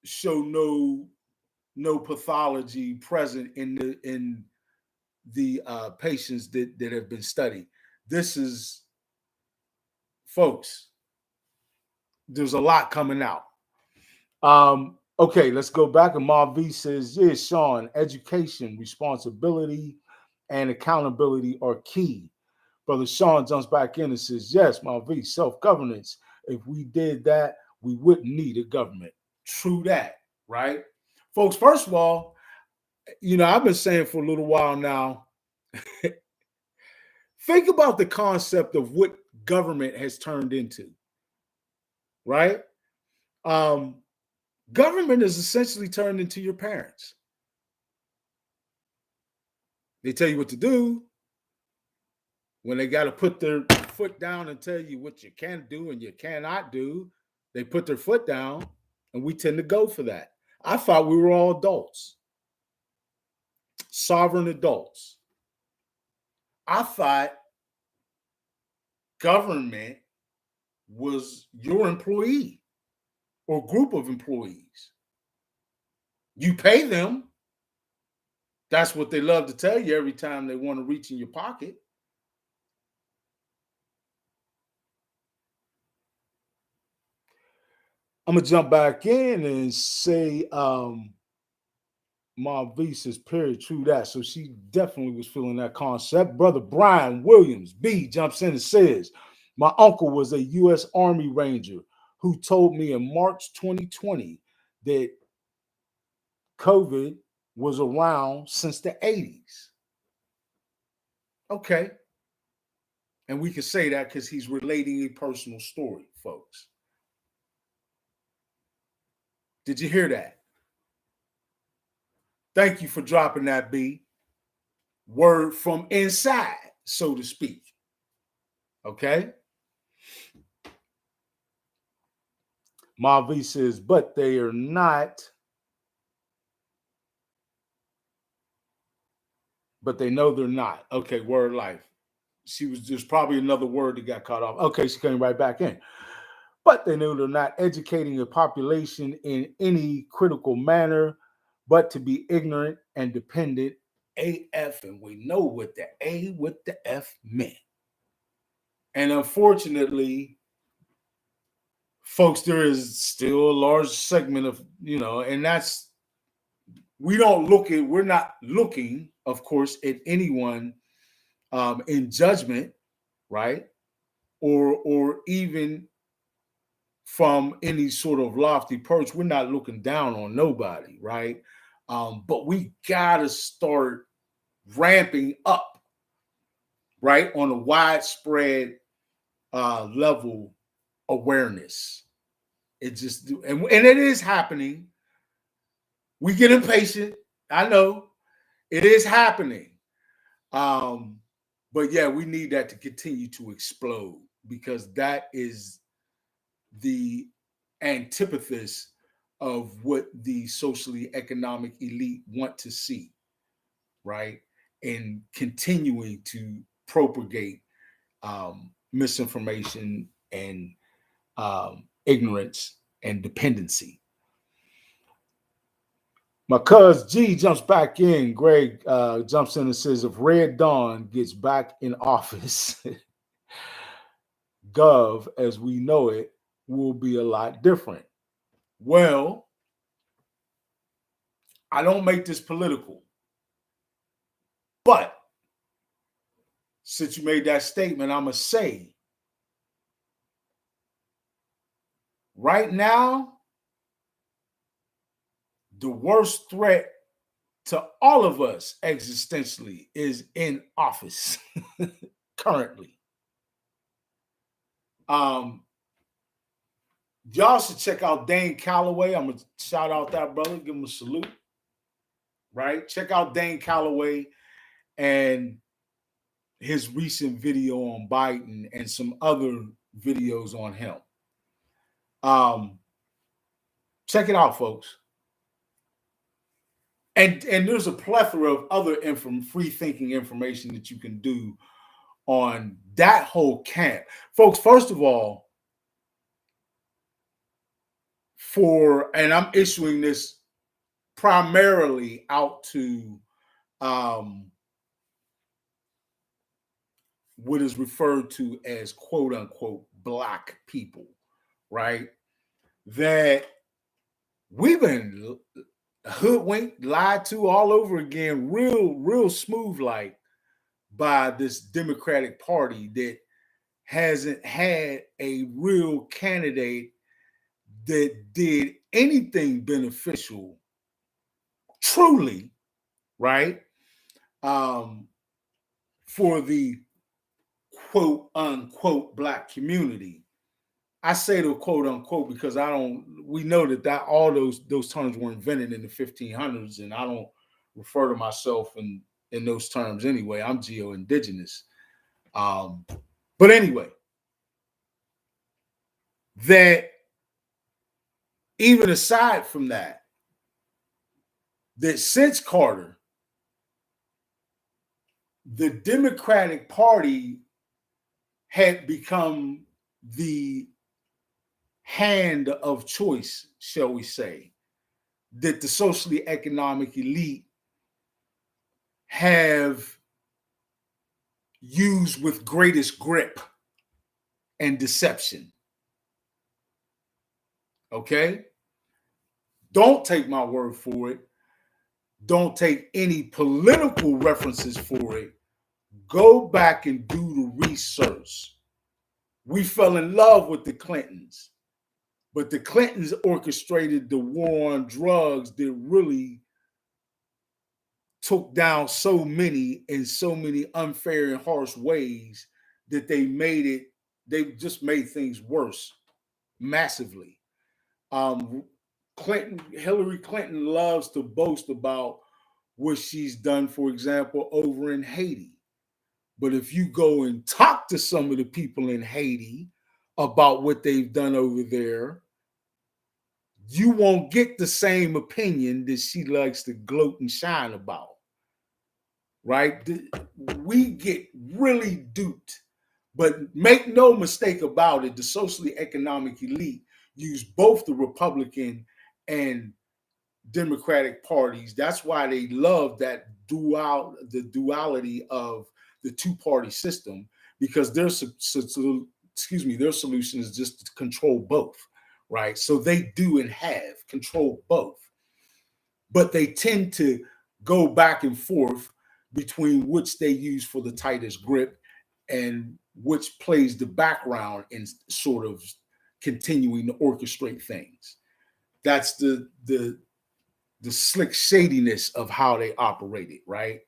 show no pathology present in the patients that have been studied. This is, folks, there's a lot coming out. Okay, let's go back. And Marv V says, yeah, Sean, education, responsibility, and accountability are key. Brother Sean jumps back in and says, yes, Marv V, self-governance. If we did that, we wouldn't need a government. True that, right? Folks, first of all, I've been saying for a little while now, think about the concept of what government has turned into, right? Government is essentially turned into your parents. They tell you what to do. When they got to put their foot down and tell you what you can do and you cannot do, they put their foot down, and we tend to go for that. I thought we were all adults, sovereign adults. I thought government was your employee or group of employees. You pay them. That's what they love to tell you every time they want to reach in your pocket. I'm gonna jump back in and say my V says period, true that. So she definitely was feeling that concept. Brother Brian Williams B jumps in and says, my uncle was a U.S. Army Ranger who told me in March 2020 that COVID was around since the 80s. Okay. And we can say that because he's relating a personal story, folks. Did you hear that? Thank you for dropping that, B. Word from inside, so to speak. Okay? Mavi says, but they are not, but they know they're not. Okay, word life. There's probably another word that got caught off. Okay, she came right back in. But they know they're not educating the population in any critical manner, but to be ignorant and dependent AF. And we know what the A with the F meant. And unfortunately, folks, there is still a large segment of, and that's, we're not looking, of course, at anyone in judgment, right? Or even from any sort of lofty perch. We're not looking down on nobody, right? But we gotta start ramping up, right, on a widespread level awareness. It just and it is happening. We get impatient. I know it is happening. But yeah, we need that to continue to explode because that is the antithesis of what the socially economic elite want to see, right? And continuing to propagate misinformation and ignorance and dependency. My cuz G jumps back in. Greg jumps in and says, if Red Dawn gets back in office, Gov, as we know it, will be a lot different. Well, I don't make this political, but since you made that statement, I'm going to say right now, the worst threat to all of us existentially is in office currently. Y'all should check out Dane Calloway. I'm going to shout out that brother, give him a salute, right? Check out Dane Calloway and his recent video on Biden and some other videos on him. Check it out, folks. And there's a plethora of other free thinking information that you can do on that whole camp. Folks, first of all, and I'm issuing this primarily out to what is referred to as quote unquote Black people, right? That we've been hoodwinked, lied to all over again, real smooth like by this Democratic Party that hasn't had a real candidate that did anything beneficial, truly, right? For the quote unquote Black community. I say the quote unquote because we know that all those terms were invented in the 1500s, and I don't refer to myself in those terms anyway. I'm geo-indigenous. But anyway, that even aside from that since Carter, the Democratic Party had become the hand of choice, shall we say, that the socially economic elite have used with greatest grip and deception. Okay? Don't take my word for it. Don't take any political references for it. Go back and do the research. We fell in love with the Clintons, but the Clintons orchestrated the war on drugs that really took down so many in so many unfair and harsh ways that they just made things worse massively. Hillary Clinton loves to boast about what she's done, for example, over in Haiti. But if you go and talk to some of the people in Haiti about what they've done over there, you won't get the same opinion that she likes to gloat and shine about. Right? We get really duped. But make no mistake about it, the socially economic elite use both the Republican and Democratic parties. That's why they love the duality of the two-party system, because their solution is just to control both, right? So they do and have control both, but they tend to go back and forth between which they use for the tightest grip and which plays the background in sort of continuing to orchestrate things. That's the slick shadiness of how they operated, right?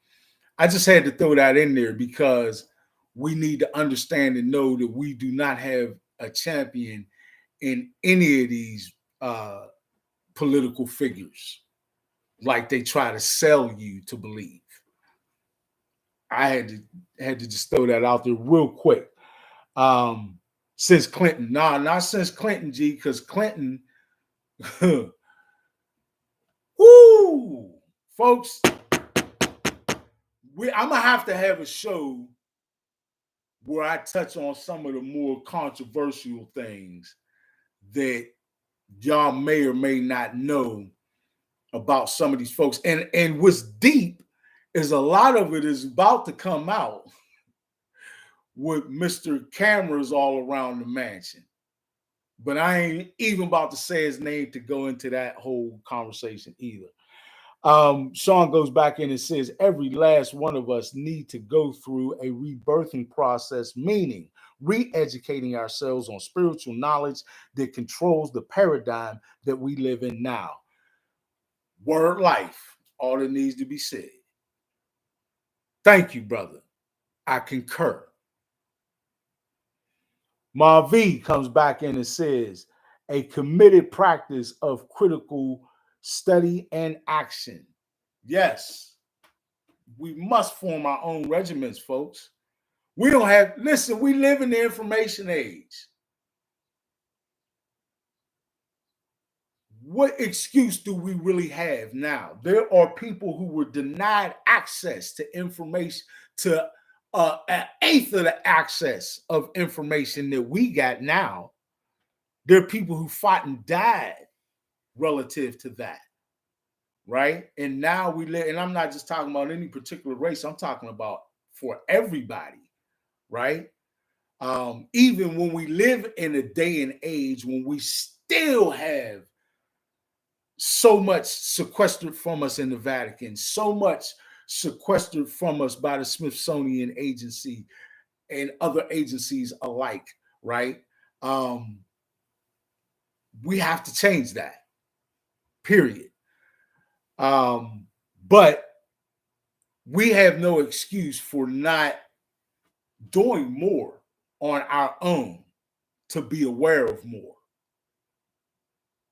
I just had to throw that in there because we need to understand and know that we do not have a champion in any of these political figures like they try to sell you to believe. I had to just throw that out there real quick. Since Clinton, not since Clinton, G, because Clinton, woo, folks, I'm gonna have to have a show where I touch on some of the more controversial things that y'all may or may not know about some of these folks. And what's deep is a lot of it is about to come out with Mr. Cameras all around the mansion. But I ain't even about to say his name to go into that whole conversation either. Sean goes back in and says, every last one of us need to go through a rebirthing process, meaning re-educating ourselves on spiritual knowledge that controls the paradigm that we live in now. Word life, all that needs to be said. Thank you, brother. I concur. Mavi comes back in and says, a committed practice of critical study and action. Yes, we must form our own regiments, folks. We don't have, listen, we live in the information age. What excuse do we really have now? There are people who were denied access to information, to an eighth of the access of information that we got now. There are people who fought and died relative to that, right? And now we live, and I'm not just talking about any particular race, I'm talking about for everybody, right? Even when we live in a day and age when we still have so much sequestered from us in the Vatican, so much sequestered from us by the Smithsonian Agency and other agencies alike, right? We have to change that, period. But we have no excuse for not doing more on our own to be aware of more?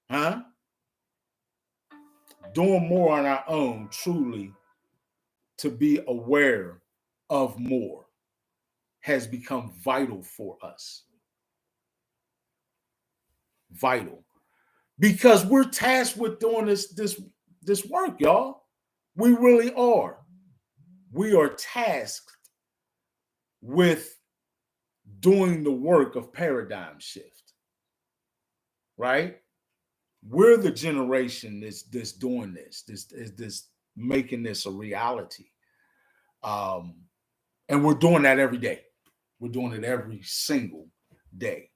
Huh? Doing more on our own, truly, to be aware of more has become vital for us. Vital. Because we're tasked with doing this work, y'all. We really are. We are tasked with doing the work of paradigm shift, right? We're the generation that's doing this making this a reality, and we're doing that every day. We're doing it every single day.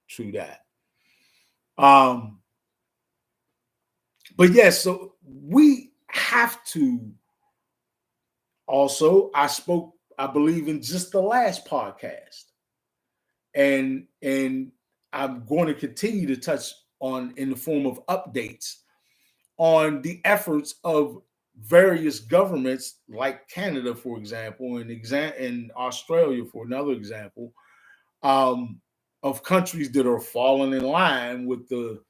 True that. But yes, so we have to also. I believe, in just the last podcast, and I'm going to continue to touch on in the form of updates on the efforts of various governments like Canada, for example, and Australia, for another example, of countries that are falling in line with the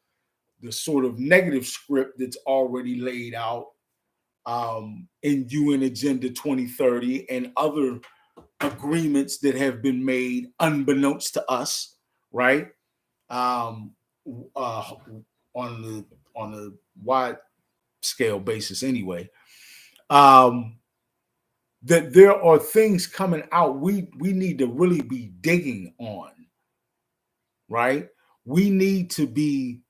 sort of negative script that's already laid out in UN Agenda 2030 and other agreements that have been made unbeknownst to us, right? Um, on the wide scale basis, anyway. That there are things coming out we need to really be digging on, right? We need to be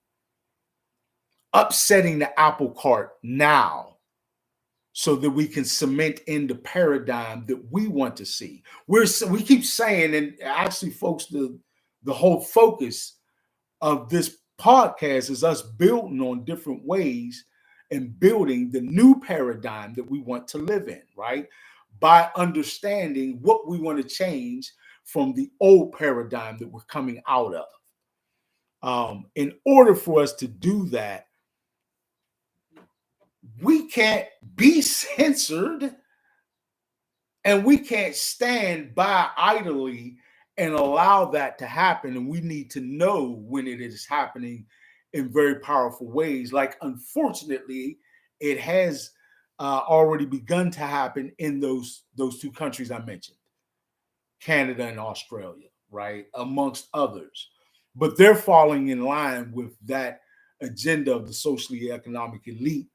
upsetting the apple cart now so that we can cement in the paradigm that we want to see. We keep saying, and actually, folks, the whole focus of this podcast is us building on different ways and building the new paradigm that we want to live in, right? By understanding what we want to change from the old paradigm that we're coming out of. In order for us to do that, we can't be censored and we can't stand by idly and allow that to happen. And we need to know when it is happening in very powerful ways. Like, unfortunately, it has already begun to happen in those two countries I mentioned, Canada and Australia, right? Amongst others. But they're falling in line with that agenda of the socially economic elite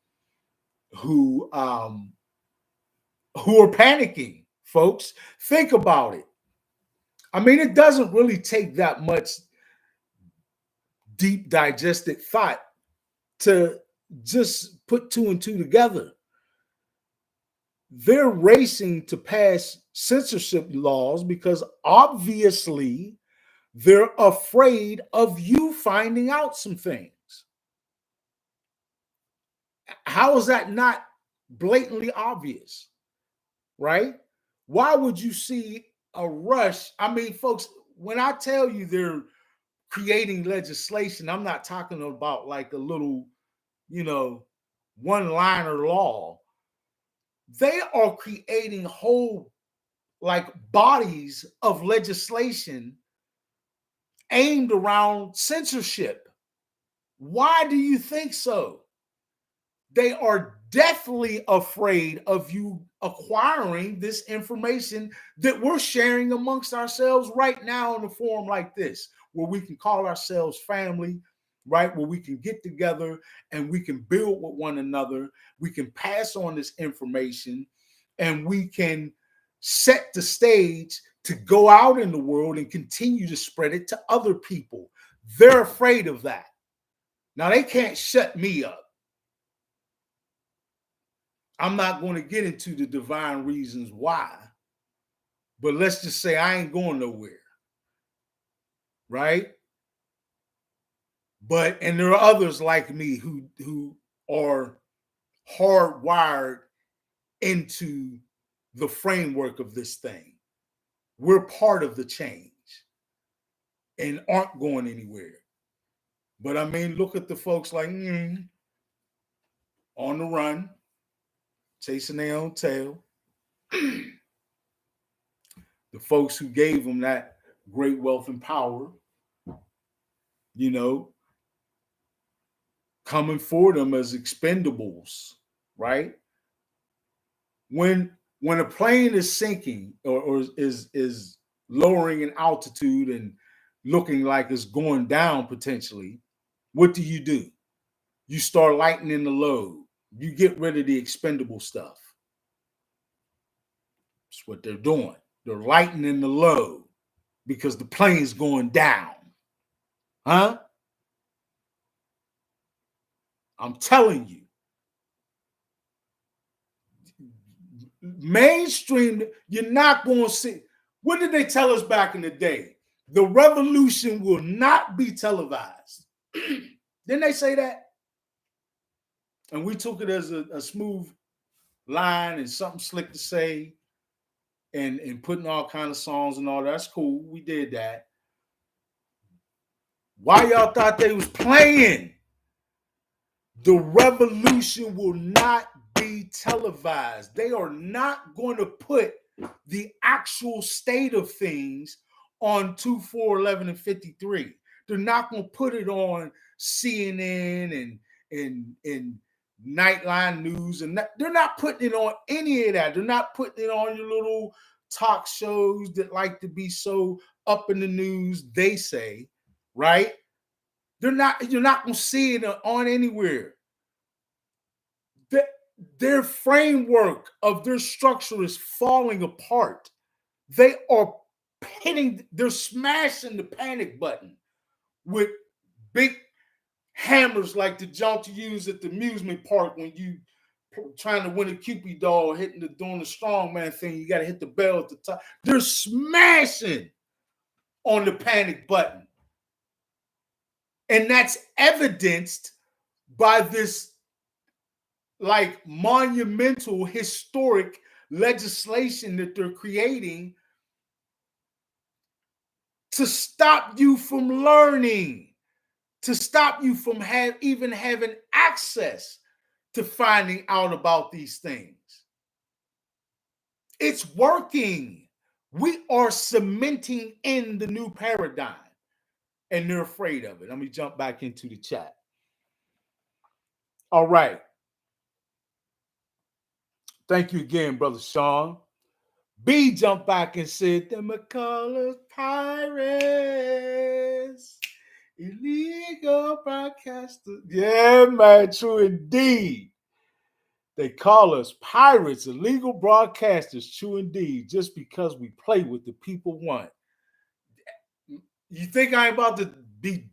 who are panicking, folks. Think about it. I mean, it doesn't really take that much deep digested thought to just put two and two together. They're racing to pass censorship laws because obviously they're afraid of you finding out some things. How is that not blatantly obvious, right? Why would you see a rush? I mean, folks, when I tell you they're creating legislation, I'm not talking about like a little, one-liner law. They are creating whole like bodies of legislation aimed around censorship. Why do you think so? They are deathly afraid of you acquiring this information that we're sharing amongst ourselves right now in a forum like this, where we can call ourselves family, right? Where we can get together and we can build with one another. We can pass on this information and we can set the stage to go out in the world and continue to spread it to other people. They're afraid of that. Now, they can't shut me up. I'm not going to get into the divine reasons why, but let's just say I ain't going nowhere, right? And there are others like me who are hardwired into the framework of this thing. We're part of the change and aren't going anywhere. But I mean, look at the folks like on the run, chasing their own tail. The folks who gave them that great wealth and power you know, coming for them as expendables, right? When a plane is sinking or is lowering in altitude and looking like it's going down potentially, what do? You start lightening the load. You get rid of the expendable stuff. That's what they're doing. They're lightening the load because the plane's going down. Huh? I'm telling you. Mainstream, you're not going to see. What did they tell us back in the day? The revolution will not be televised. Didn't they say that? And we took it as a smooth line and something slick to say and putting all kind of songs and all that. That's cool. We did that. Why y'all thought they was playing? The revolution will not be televised. They are not going to put the actual state of things on 2, 4, 11, and 53. They're not going to put it on CNN and Nightline News, and they're not putting it on any of that. They're not putting it on your little talk shows that like to be so up in the news. They say, right? You're not going to see it on anywhere. Their framework of their structure is falling apart. They're smashing the panic button with big hammers like the junk you use at the amusement park when you trying to win a Cupid doll, doing the strongman thing. You got to hit the bell at the top. They're smashing on the panic button. And that's evidenced by this like monumental, historic legislation that they're creating to stop you from learning, to stop you from even having access to finding out about these things. It's working. We are cementing in the new paradigm, and they're afraid of it. Let me jump back into the chat. All right. Thank you again, Brother Sean. B jumped back and said, the McCullers pirates, illegal broadcasters. Yeah, man, true indeed. They call us pirates, illegal broadcasters, true indeed, just because we play what the people want. You think I'm about to be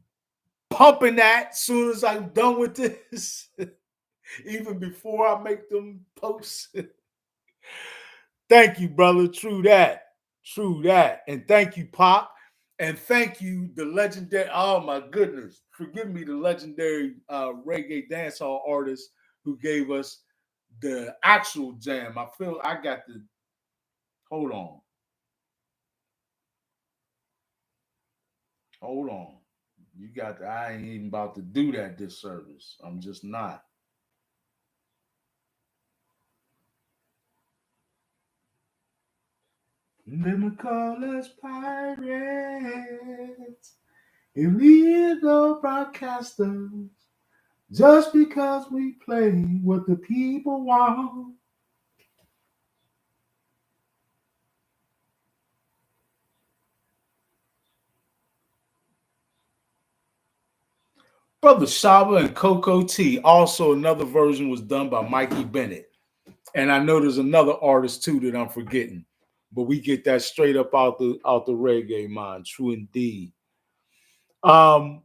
pumping that as soon as I'm done with this? Even before I make them posts? Thank you, brother. True that. True that. And thank you, Pop. And thank you, the legendary, oh my goodness. Forgive me, the legendary reggae dancehall artist who gave us the actual jam. I feel I got the, hold on. Hold on. You got the, I ain't even about to do that this service. I'm just not. Them call us pirates, illegal broadcasters, just because we play what the people want. Brother Shaba and Coco T. Also, another version was done by Mikey Bennett. And I know there's another artist too that I'm forgetting. But we get that straight up out the reggae mind. True indeed. And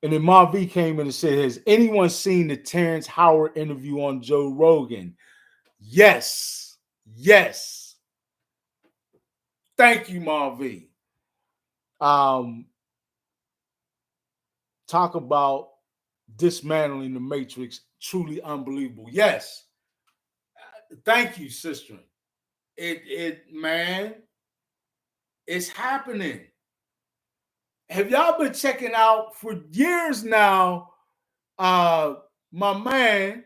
then Mavi came in and said, has anyone seen the Terrence Howard interview on Joe Rogan? Yes. Yes. Thank you, Mavi. Talk about dismantling the matrix. Truly unbelievable. Yes. Thank you, sister. Man, it's happening. Have y'all been checking out for years now? My man,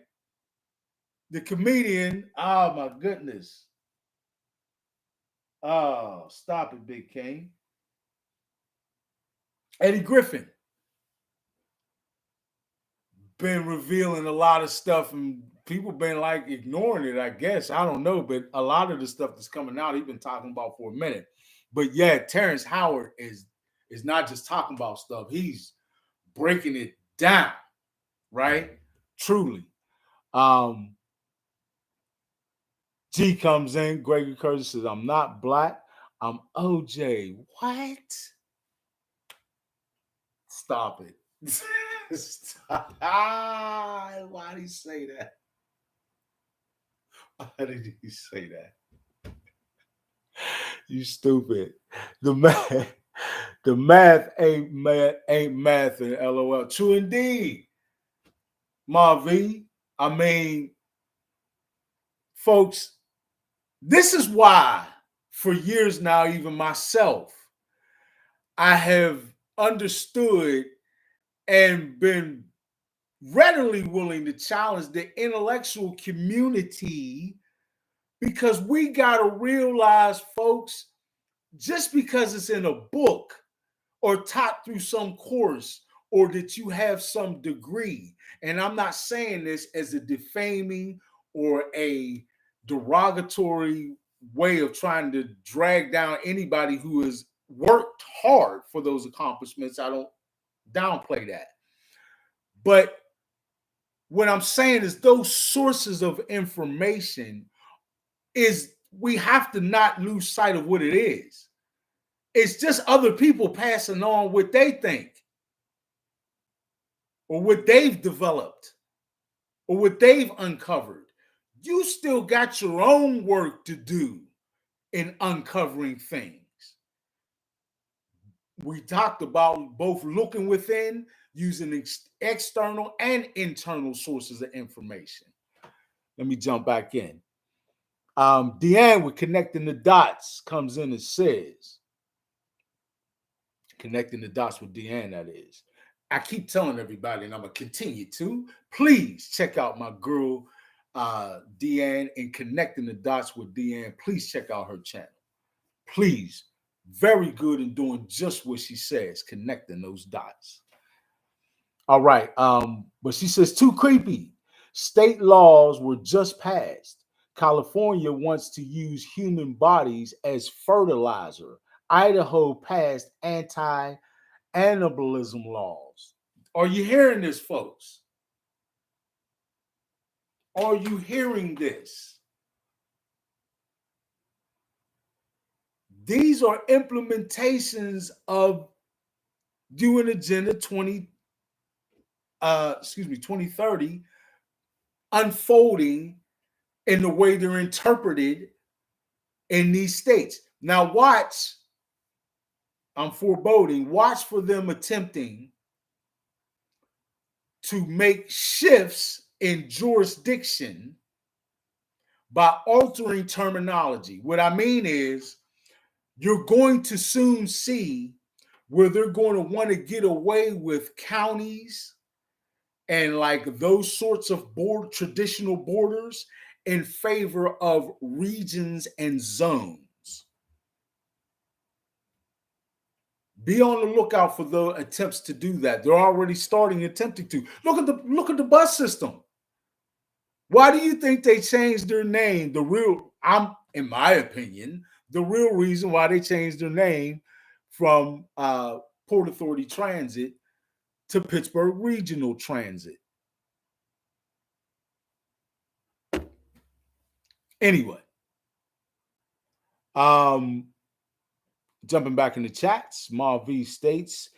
the comedian. Oh my goodness. Oh, stop it, Big King. Eddie Griffin. been revealing a lot of stuff, and people been like ignoring it, I guess. I don't know, but a lot of the stuff that's coming out, he's been talking about for a minute. But yeah, Terrence Howard is not just talking about stuff, he's breaking it down, right? Truly. G comes in, Gregory Curtis says, I'm not black, I'm OJ. What? Stop it. Stop. Why did he say that? Why did he say that? You stupid. The math ain't math and LOL. True indeed. Marv, I mean, folks, this is why for years now, even myself, I have understood and been readily willing to challenge the intellectual community, because we got to realize, folks, just because it's in a book or taught through some course or that you have some degree, and I'm not saying this as a defaming or a derogatory way of trying to drag down anybody who has worked hard for those accomplishments. I don't downplay that. But what I'm saying is those sources of information is, we have to not lose sight of what it is. It's just other people passing on what they think or what they've developed or what they've uncovered. You still got your own work to do in uncovering things. We talked about both looking within, using external and internal sources of information. Let me jump back in. Deanne with Connecting the Dots comes in and says, Connecting the Dots with Deanne, that is. I keep telling everybody, and I'm going to continue to, please check out my girl, Deanne, and Connecting the Dots with Deanne. Please check out her channel. Please. Very good in doing just what she says, connecting those dots. All right. But she says, too creepy. State laws were just passed. California wants to use human bodies as fertilizer. Idaho passed anti-cannibalism laws. Are you hearing this, folks? Are you hearing this? These are implementations of UN Agenda 2030 unfolding in the way they're interpreted in these states. Now watch, I'm foreboding, watch for them attempting to make shifts in jurisdiction by altering terminology. What I mean is, you're going to soon see where they're going to want to get away with counties and like those sorts of traditional borders in favor of regions and zones. Be on the lookout for the attempts to do that. They're already attempting to. Look at the bus system. Why do you think they changed their name? In my opinion, the real reason why they changed their name from Port Authority Transit to Pittsburgh Regional Transit. Anyway, jumping back in the chats, Marv states,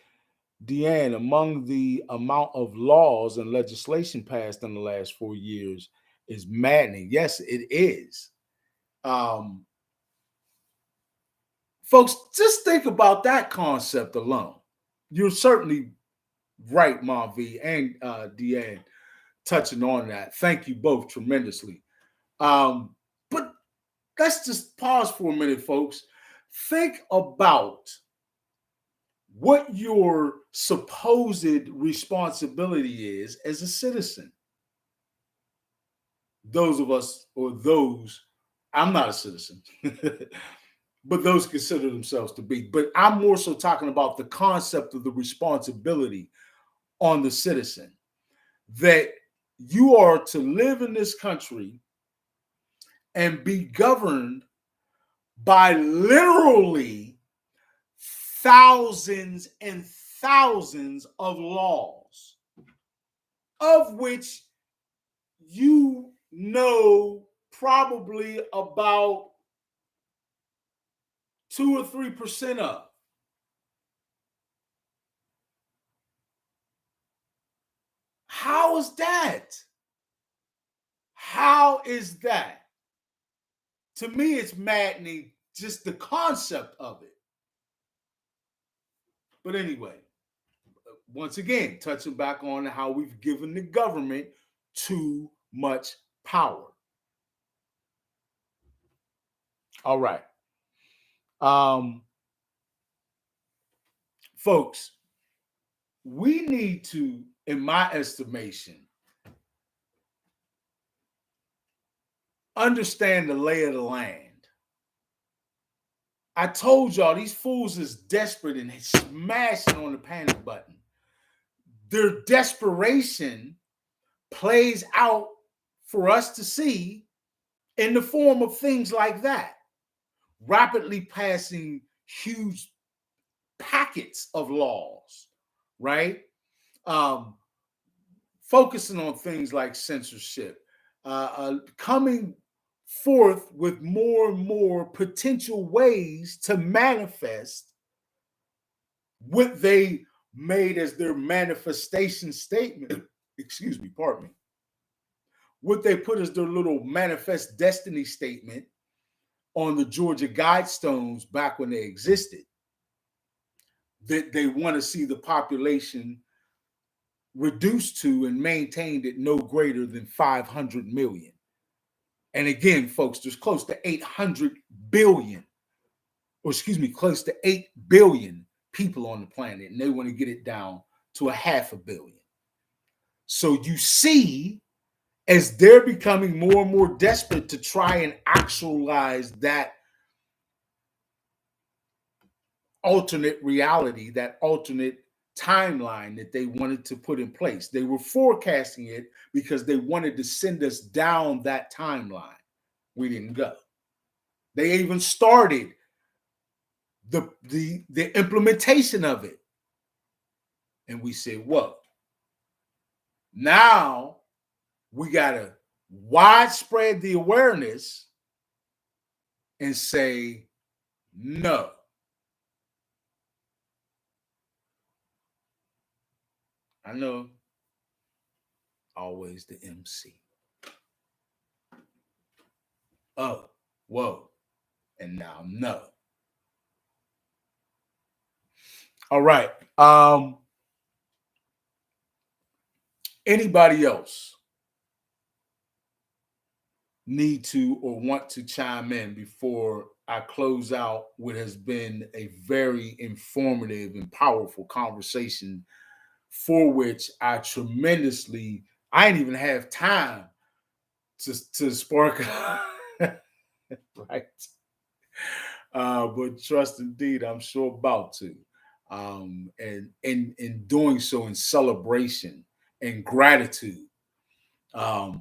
Deanne, among the amount of laws and legislation passed in the last 4 years is maddening. Yes, it is. Folks, just think about that concept alone. You're certainly right, Marv and Deanne, touching on that. Thank you both tremendously. But let's just pause for a minute, folks. Think about what your supposed responsibility is as a citizen. Those of us, or those, I'm not a citizen, but those consider themselves to be. But I'm more so talking about the concept of the responsibility on the citizen. that you are to live in this country and be governed by literally thousands and thousands of laws, of which you know probably about 2 or 3% of. How is that? How is that? To me, it's maddening, just the concept of it. But anyway, once again, touching back on how we've given the government too much power. All right. Folks, we need to, in my estimation, understand the lay of the land. I told y'all these fools is desperate and smashing on the panic button. Their desperation plays out for us to see in the form of things like that. Rapidly passing huge packets of laws, right? Focusing on things like censorship, coming forth with more and more potential ways to manifest what they made as their manifestation statement. Excuse me, pardon me. What they put as their little manifest destiny statement on the Georgia Guidestones back when they existed. That they want to see the population reduced to and maintained at no greater than 500 million. And again, folks, there's close to 800 billion, or excuse me, close to 8 billion people on the planet, and they want to get it down to 500 million. So you see, as they're becoming more and more desperate to try and actualize that alternate reality, that alternate timeline that they wanted to put in place. They were forecasting it because they wanted to send us down that timeline. We didn't go. They even started the implementation of it. And we said, whoa. Now we got to widespread the awareness and say no. I know, always the MC. Oh, whoa. And now no. All right. Anybody else need to or want to chime in before I close out what has been a very informative and powerful conversation, for which I didn't even have time to spark right. But trust indeed, I'm sure about to. And in doing so in celebration and gratitude. Y'all,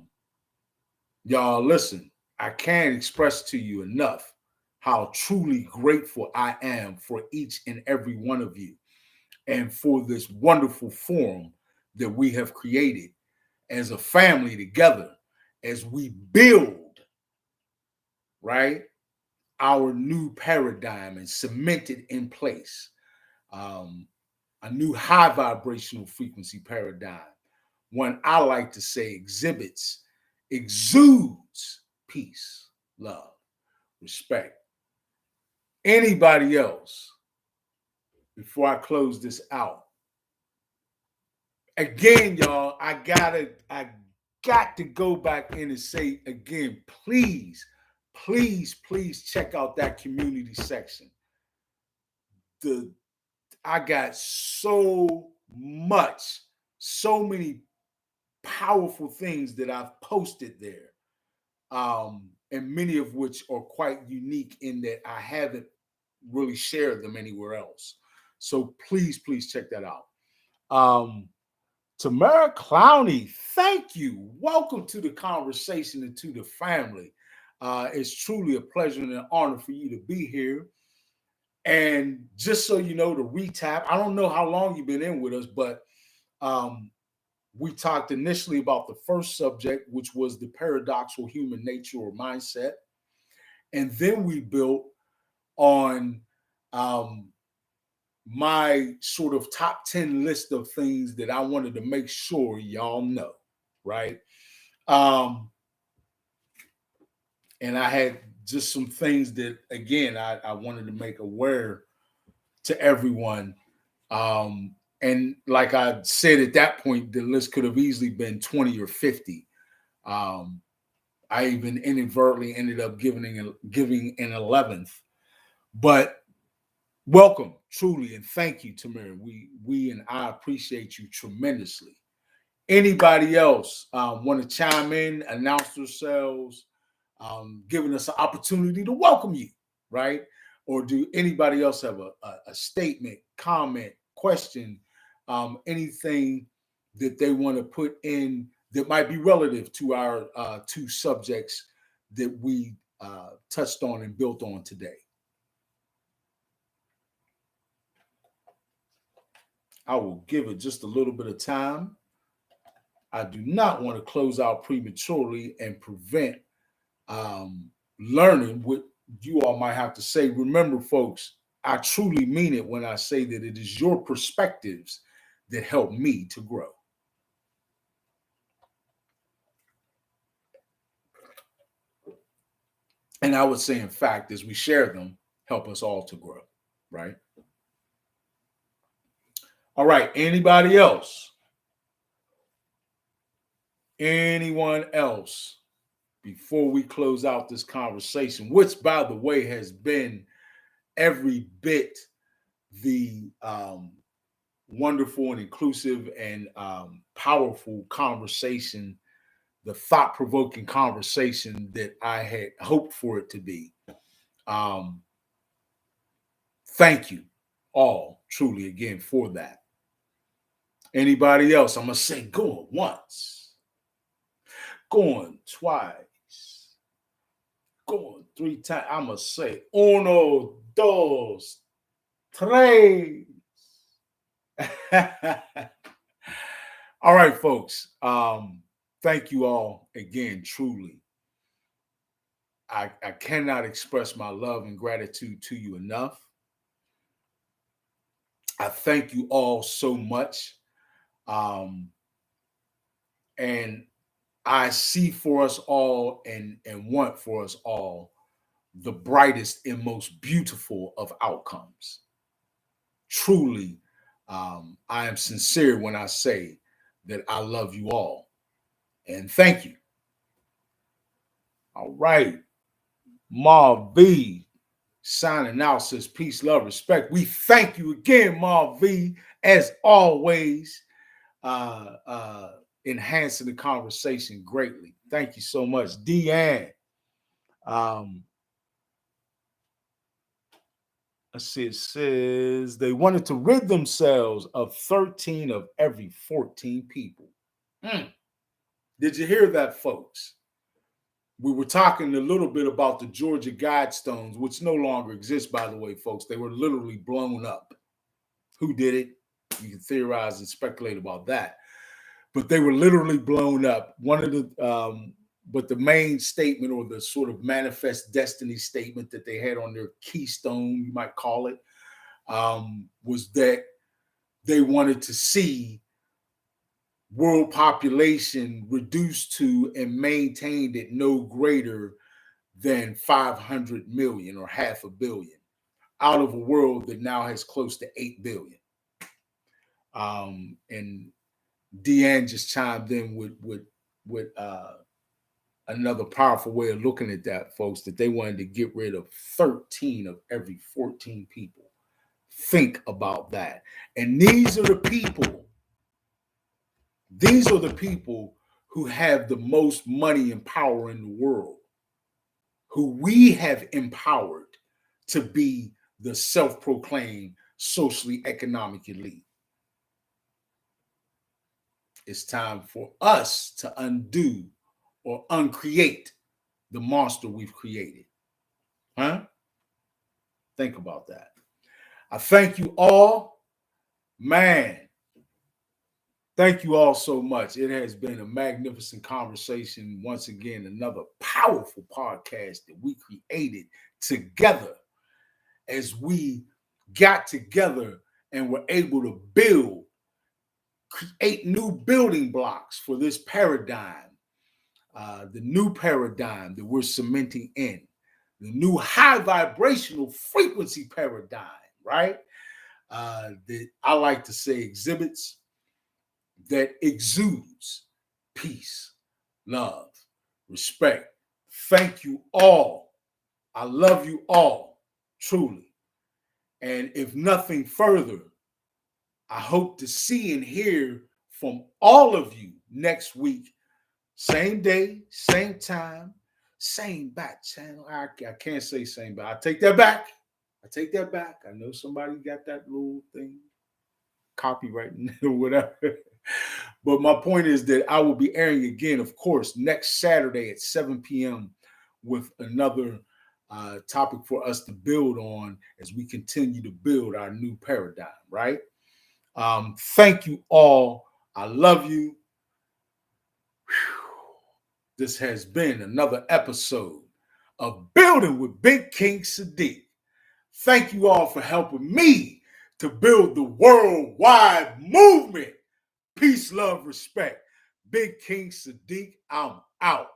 listen, I can't express to you enough how truly grateful I am for each and every one of you and for this wonderful forum that we have created as a family together as we build, right, our new paradigm and cement it in place. A new high vibrational frequency paradigm. One I like to say exudes peace, love, respect. Anybody else, before I close this out? Again, y'all, I got to go back in and say again, please check out that community section. I got so many powerful things that I've posted there. And many of which are quite unique in that I haven't really shared them anywhere else. So please check that out. Tamara Clowney, thank you. Welcome to the conversation and to the family. It's truly a pleasure and an honor for you to be here. And just so you know, to recap, I don't know how long you've been in with us, but um, we talked initially about the first subject, which was the paradoxical human nature or mindset. And then we built on um, my sort of top 10 list of things that I wanted to make sure y'all know, right? Um, and I had just some things that, again, I wanted to make aware to everyone. And like I said at that point, the list could have easily been 20 or 50. Um, I even inadvertently ended up giving an 11th. But welcome, truly, and thank you, Tamir. We and I appreciate you tremendously. Anybody else want to chime in, announce themselves, giving us an opportunity to welcome you, right? Or do anybody else have a statement, comment, question, anything that they want to put in that might be relative to our two subjects that we touched on and built on today? I will give it just a little bit of time. I do not want to close out prematurely and prevent learning what you all might have to say. Remember, folks, I truly mean it when I say that it is your perspectives that help me to grow. And I would say, in fact, as we share them, help us all to grow, right? All right. Anybody else? Anyone else before we close out this conversation, which, by the way, has been every bit the wonderful and inclusive and powerful conversation, the thought-provoking conversation that I had hoped for it to be. Thank you all, truly, again, for that. Anybody else? I'm going to say going once, going twice, going three times. I'm going to say uno, dos, tres. All right, folks. Thank you all again, truly. I cannot express my love and gratitude to you enough. I thank you all so much. And I see for us all and want for us all the brightest and most beautiful of outcomes. Truly, I am sincere when I say that I love you all. And thank you. All right. Marv V signing out says peace, love, respect. We thank you again, Marv V, as always, enhancing the conversation greatly. Thank you so much. Deanne. Let's see, it says they wanted to rid themselves of 13 of every 14 people. Did you hear that, folks? We were talking a little bit about the Georgia Guidestones, which no longer exist, by the way, folks. They were literally blown up. Who did it? You can theorize and speculate about that. But they were literally blown up. But the main statement, or the sort of manifest destiny statement that they had on their keystone, you might call it, was that they wanted to see world population reduced to and maintained at no greater than 500 million or half a billion, out of a world that now has close to 8 billion. And Deanne just chimed in with another powerful way of looking at that, folks, that they wanted to get rid of 13 of every 14 people. Think about that. And these are the people who have the most money and power in the world, who we have empowered to be the self-proclaimed socially economic elite. It's time for us to undo or uncreate the monster we've created. Huh? Think about that. I thank you all. Man, thank you all so much. It has been a magnificent conversation. Once again, another powerful podcast that we created together as we got together and were able to create new building blocks for this paradigm, the new paradigm that we're cementing in, the new high vibrational frequency paradigm, right? That I like to say exhibits, that exudes peace, love, respect. Thank you all. I love you all, truly. And if nothing further, I hope to see and hear from all of you next week. Same day, same time, same back channel. I can't say same, but I take that back. I know somebody got that little thing, copywriting or whatever. But my point is that I will be airing again, of course, next Saturday at 7 p.m. with another topic for us to build on as we continue to build our new paradigm, right? Thank you all. I love you. This has been another episode of Building with Big King Sadiq. Thank you all for helping me to build the worldwide movement. Peace, love, respect. Big King Sadiq, I'm out.